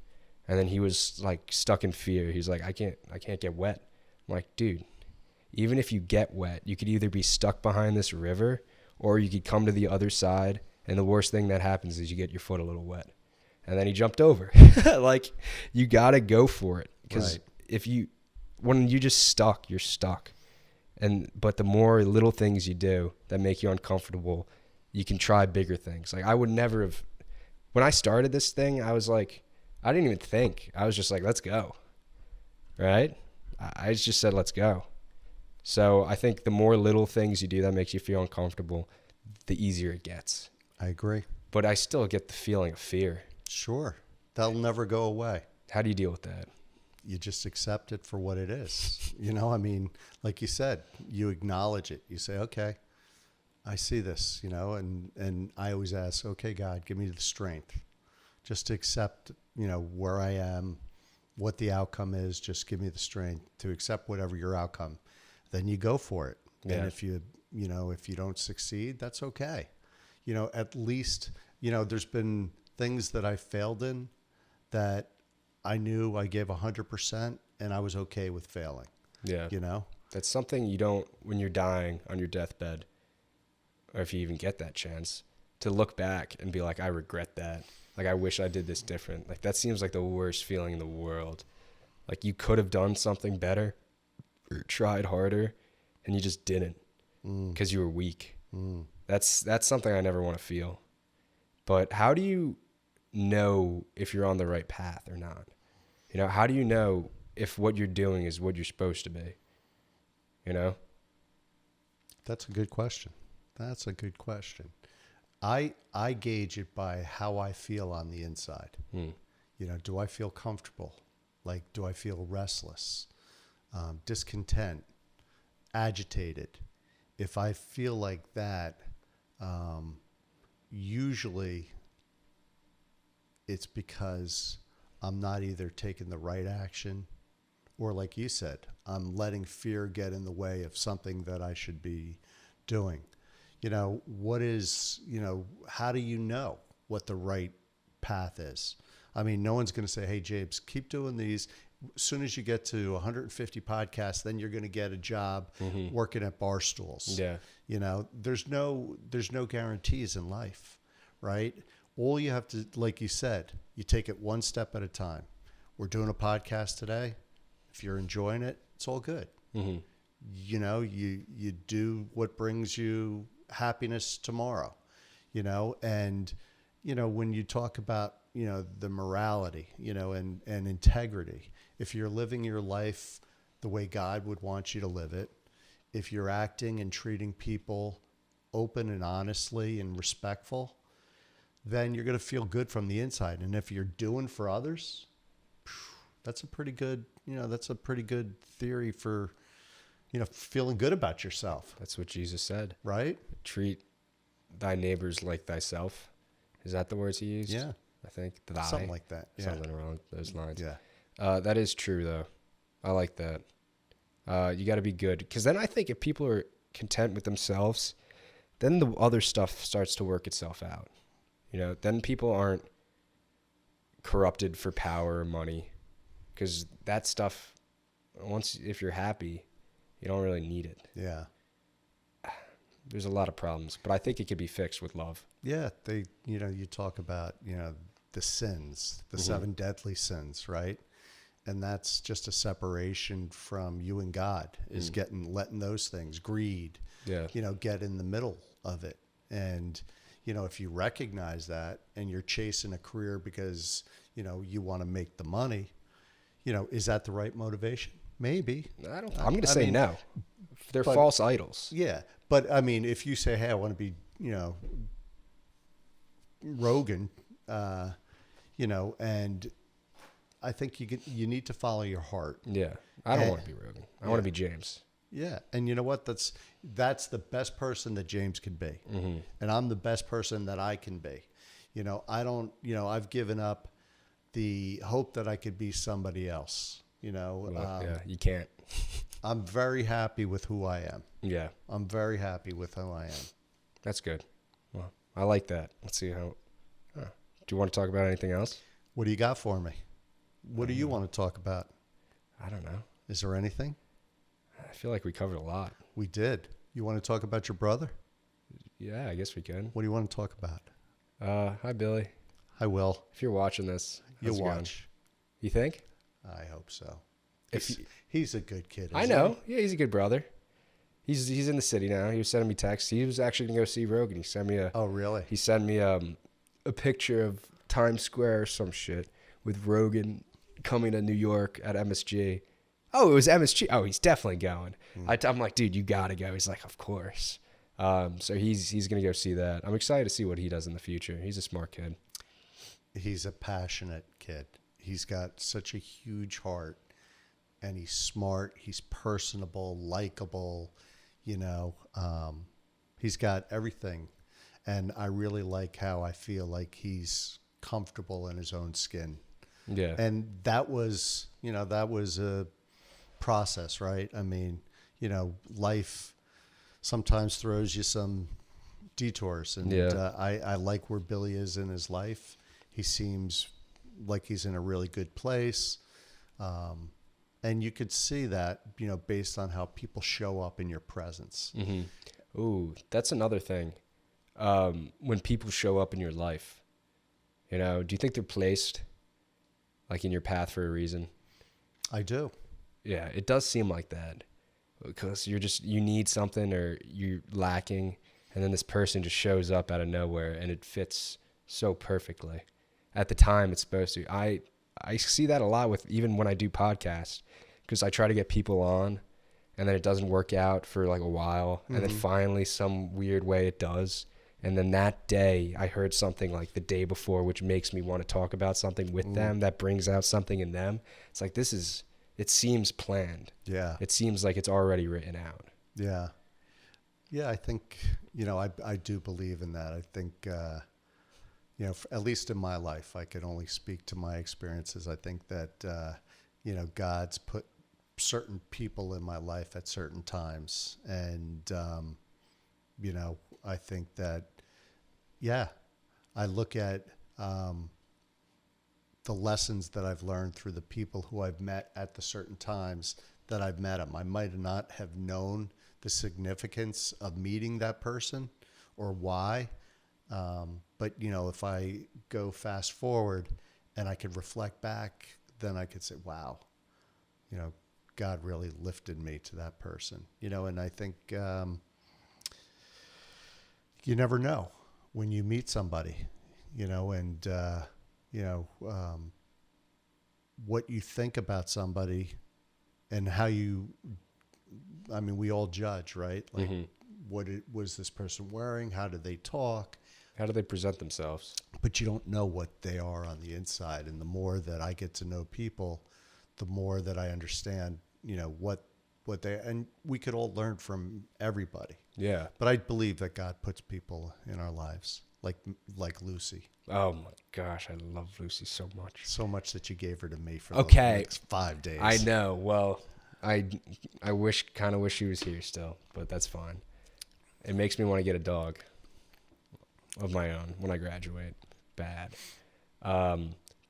And then he was like stuck in fear. He's like, I can't get wet. I'm like, dude, even if you get wet, you could either be stuck behind this river or you could come to the other side. And the worst thing that happens is you get your foot a little wet. And then he jumped over. Like, you got to go for it. Because when you just stuck, you're stuck. But the more little things you do that make you uncomfortable, you can try bigger things. Like, I would never have, when I started this thing, I was like, I didn't even think. I was just like, let's go. Right? I just said, let's go. So I think the more little things you do that makes you feel uncomfortable, the easier it gets. I agree. But I still get the feeling of fear. Sure. That'll never go away. How do you deal with that? You just accept it for what it is. I mean, like you said, you acknowledge it. You say, okay, I see this, and I always ask, okay, God, give me the strength just to accept, where I am, what the outcome is. Just give me the strength to accept whatever your outcome. Then you go for it. Yeah. And if you don't succeed, that's okay. At least, there's been things that I failed in that I knew I gave 100% and I was okay with failing. Yeah. That's something you don't, when you're dying on your deathbed, or if you even get that chance, to look back and be like, I regret that. Like, I wish I did this different. Like, that seems like the worst feeling in the world. Like, you could have done something better or tried harder and you just didn't because you were weak. That's something I never want to feel. But how do you know if you're on the right path or not? How do you know if what you're doing is what you're supposed to be? That's a good question. I gauge it by how I feel on the inside. Do I feel comfortable? Like, do I feel restless, discontent, agitated? If I feel like that, usually it's because I'm not either taking the right action or, like you said, I'm letting fear get in the way of something that I should be doing. How do you know what the right path is? I mean, no one's going to say, hey, James, keep doing these. As soon as you get to 150 podcasts, then you're going to get a job working at bar stools. Yeah. There's no guarantees in life, right? All you have to, like you said, you take it one step at a time. We're doing a podcast today. If you're enjoying it, it's all good. Mm-hmm. You do what brings you happiness tomorrow, and, when you talk about, the morality, and integrity, if you're living your life the way God would want you to live it, if you're acting and treating people open and honestly and respectful, then you're going to feel good from the inside. And if you're doing for others, that's a pretty good theory for, feeling good about yourself. That's what Jesus said. Right? Treat thy neighbors like thyself. Is that the words he used? Yeah. I think. Something like that. Yeah. Something along those lines. Yeah. That is true, though. I like that. You got to be good. Because then I think if people are content with themselves, then the other stuff starts to work itself out. Then people aren't corrupted for power or money. Because that stuff, if you're happy, you don't really need it. Yeah. There's a lot of problems, but I think it could be fixed with love. Yeah. You talk about, the sins, the 7 deadly sins, right? And that's just a separation from you and God, is letting those things, greed, get in the middle of it. And, if you recognize that and you're chasing a career because, you want to make the money, is that the right motivation? Maybe. I'm going to say no. They're false idols. Yeah. But I mean, if you say, hey, I want to be, Rogan, and I think you need to follow your heart. Yeah. I don't want to be Rogan. I want to be James. Yeah. And you know what? That's the best person that James can be. Mm-hmm. And I'm the best person that I can be. I've given up the hope that I could be somebody else, yeah, you can't. I'm very happy with who I am. Yeah. I'm very happy with who I am. That's good. Well, I like that. Let's see how. Do you want to talk about anything else? What do you got for me? What do you want to talk about? I don't know. Is there anything? I feel like we covered a lot. We did. You want to talk about your brother? Yeah, I guess we could. What do you want to talk about? Hi, Billy. Hi, Will. If you're watching this, you'll watch. You think? I hope so. He's a good kid. I know. Yeah, he's a good brother. He's in the city now. He was sending me texts. He was actually gonna go see Rogan. He sent me Oh, really? He sent me a picture of Times Square or some shit with Rogan coming to New York at MSG. Oh, it was MSG. Oh, he's definitely going. I'm like, dude, you gotta go. He's like, of course. So he's gonna go see that. I'm excited to see what he does in the future. He's a smart kid. He's a passionate kid. He's got such a huge heart, and he's smart. He's personable, likable. He's got everything, and I really like how I feel like he's comfortable in his own skin. Yeah, and that was a process, right? I mean, life sometimes throws you some detours, and I like where Billy is in his life. He seems like he's in a really good place. And you could see that, based on how people show up in your presence. Mm-hmm. Ooh, that's another thing. When people show up in your life, do you think they're placed like in your path for a reason? I do. Yeah, it does seem like that, because you need something or you're lacking, and then this person just shows up out of nowhere and it fits so perfectly. At the time it's supposed to. I see that a lot with even when I do podcasts, because I try to get people on and then it doesn't work out for like a while. Mm-hmm. And then finally some weird way it does. And then that day I heard something like the day before, which makes me want to talk about something with them that brings out something in them. It's like, it seems planned. Yeah. It seems like it's already written out. Yeah. Yeah. I think, I do believe in that. I think, at least in my life, I could only speak to my experiences. I think that, God's put certain people in my life at certain times. And, I think that, I look at the lessons that I've learned through the people who I've met at the certain times that I've met them. I might not have known the significance of meeting that person or why. But, if I go fast forward and I could reflect back, then I could say, wow, God really lifted me to that person, and I think you never know when you meet somebody, and, what you think about somebody and how we all judge, right? Like, what was this person wearing? How did they talk? How do they present themselves? But you don't know what they are on the inside. And the more that I get to know people, the more that I understand, what and we could all learn from everybody. Yeah. But I believe that God puts people in our lives. like Lucy. Oh my gosh, I love Lucy so much. So much that you gave her to me for Okay. the next 5 days. I know. Well, I kind of wish she was here still, but that's fine. It makes me want to get a dog of my own when I graduate. Bad.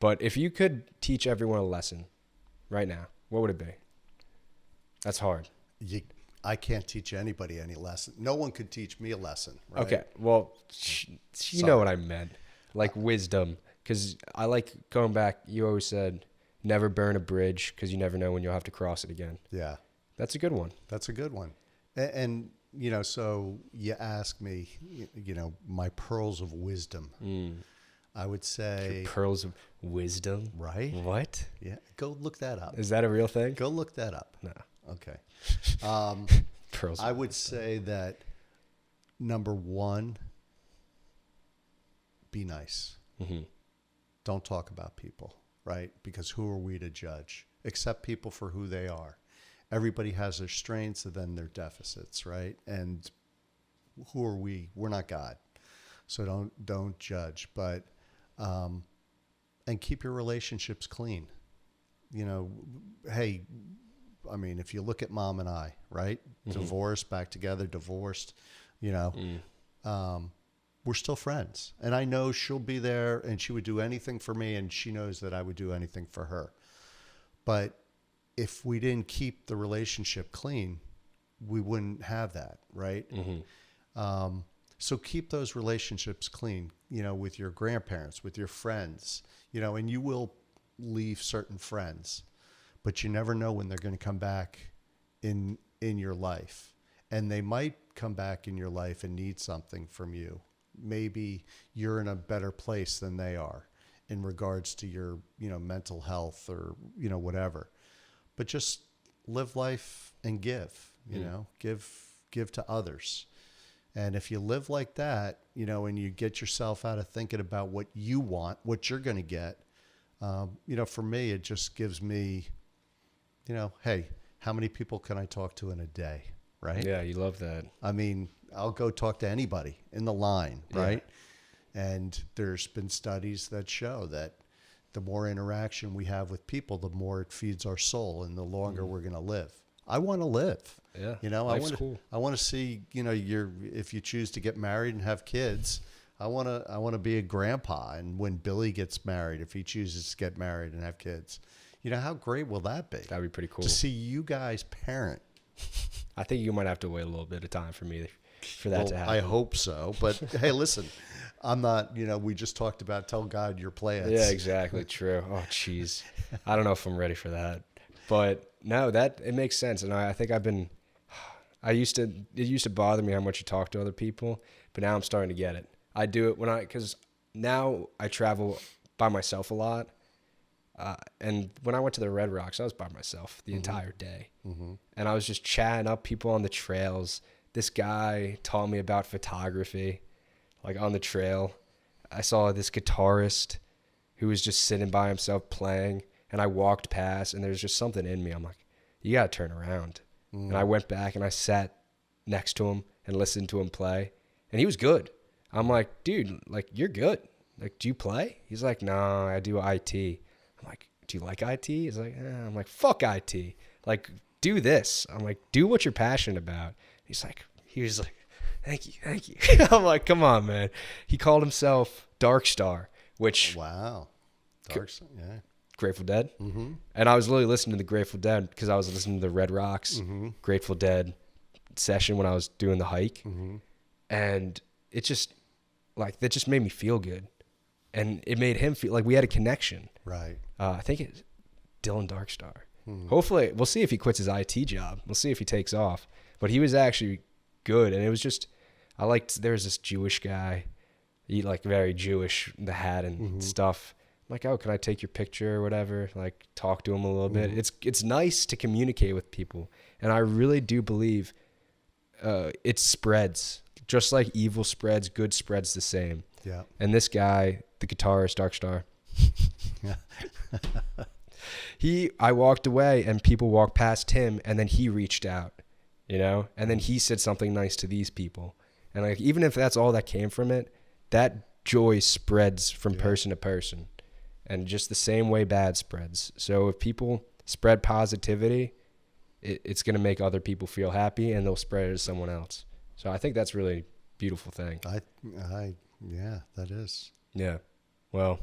But if you could teach everyone a lesson right now, what would it be? That's hard. I can't teach anybody any lesson. No one could teach me a lesson. Right? Okay. Well, you know what I meant. Like wisdom. Because I like going back. You always said never burn a bridge because you never know when you'll have to cross it again. Yeah. That's a good one. That's a good one. And you know, so you ask me, you know, my pearls of wisdom. I would say... Your pearls of wisdom? Right. What? Yeah. Go look that up. Is that a real thing? Go look that up. No. Okay. Pearls. I would say that number one, be nice. Mm-hmm. Don't talk about people, right? Because who are we to judge? Accept people for who they are. Everybody has their strengths and then their deficits, right? And who are we? We're not God. So don't judge, but and keep your relationships clean. You know, hey, I mean, if you look at Mom and I, right? Mm-hmm. Divorced, back together, divorced, you know, we're still friends. And I know she'll be there and she would do anything for me, and she knows that I would do anything for her. But if we didn't keep the relationship clean, we wouldn't have that, right? Mm-hmm. So keep those relationships clean, you know, with your grandparents, with your friends, you know, and you will leave certain friends, but you never know when they're going to come back in your life. And they might come back in your life and need something from you. Maybe you're in a better place than they are in regards to your, you know, mental health or, you know, whatever. But just live life and give, you know, give to others. And if you live like that, you know, and you get yourself out of thinking about what you want, what you're going to get, you know, for me, it just gives me, you know, hey, how many people can I talk to in a day? Right? Yeah, you love that. I mean, I'll go talk to anybody in the line, right? Yeah. And there's been studies that show that the more interaction we have with people, the more it feeds our soul and the longer we're going to live. I want to live. Yeah. You know, life's cool. I want to see, you know, if you choose to get married and have kids, I want to be a grandpa. And when Billy gets married, if he chooses to get married and have kids, you know, how great will that be? That'd be pretty cool. To see you guys parent. I think you might have to wait a little bit of time for that to happen. I hope so. But hey, listen, I'm not, you know, we just talked about tell God your plans. Yeah, exactly. True. Oh, jeez. I don't know if I'm ready for that. But no, it makes sense. And I think it used to bother me how much you talk to other people, but now I'm starting to get it. I do it because now I travel by myself a lot. And when I went to the Red Rocks, I was by myself the entire day. Mm-hmm. And I was just chatting up people on the trails. This guy taught me about photography, like on the trail. I saw this guitarist who was just sitting by himself playing, and I walked past, and there's just something in me. I'm like, you got to turn around. And I went back, and I sat next to him and listened to him play, and he was good. I'm like, dude, like, you're good. Like, do you play? He's like, no, I do IT. I'm like, do you like IT? He's like, I'm like, fuck IT. Like, do this. I'm like, do what you're passionate about. He was like, thank you. I'm like, come on, man. He called himself Dark Star, which... Wow. Dark Star, yeah. Grateful Dead. Mm-hmm. And I was literally listening to the Grateful Dead because I was listening to the Red Rocks Grateful Dead session when I was doing the hike. Mm-hmm. And it just, like, that just made me feel good. And it made him feel like we had a connection. Right. I think it's Dylan Darkstar. Hopefully, we'll see if he quits his IT job. We'll see if he takes off. But he was actually good. And it was just, there was this Jewish guy. He, like, very Jewish, the hat and stuff. I'm like, oh, can I take your picture or whatever? Like, talk to him a little bit. It's nice to communicate with people. And I really do believe it spreads. Just like evil spreads, good spreads the same. Yeah. And this guy, the guitarist, Darkstar, I walked away and people walked past him and then he reached out, you know? And then he said something nice to these people. And like, even if that's all that came from it, that joy spreads from person to person, and just the same way bad spreads. So if people spread positivity, it's going to make other people feel happy, and they'll spread it to someone else. So I think that's really a beautiful thing. Yeah, that is. Yeah. Well,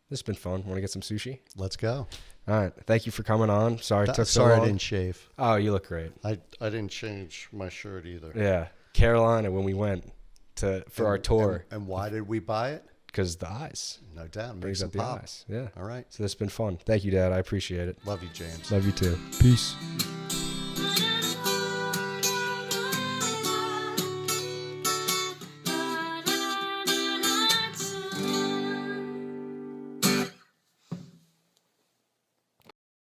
this has been fun. Want to get some sushi? Let's go. All right. Thank you for coming on. Sorry it took so Sorry long. I didn't shave. Oh, you look great. I didn't change my shirt either. Yeah. Carolina, when we went for our tour. And why did we buy it? Because the eyes. No doubt. Make Brings some up the pop. eyes. Yeah. All right. So this has been fun. Thank you, Dad. I appreciate it. Love you, James. Love you too. Peace.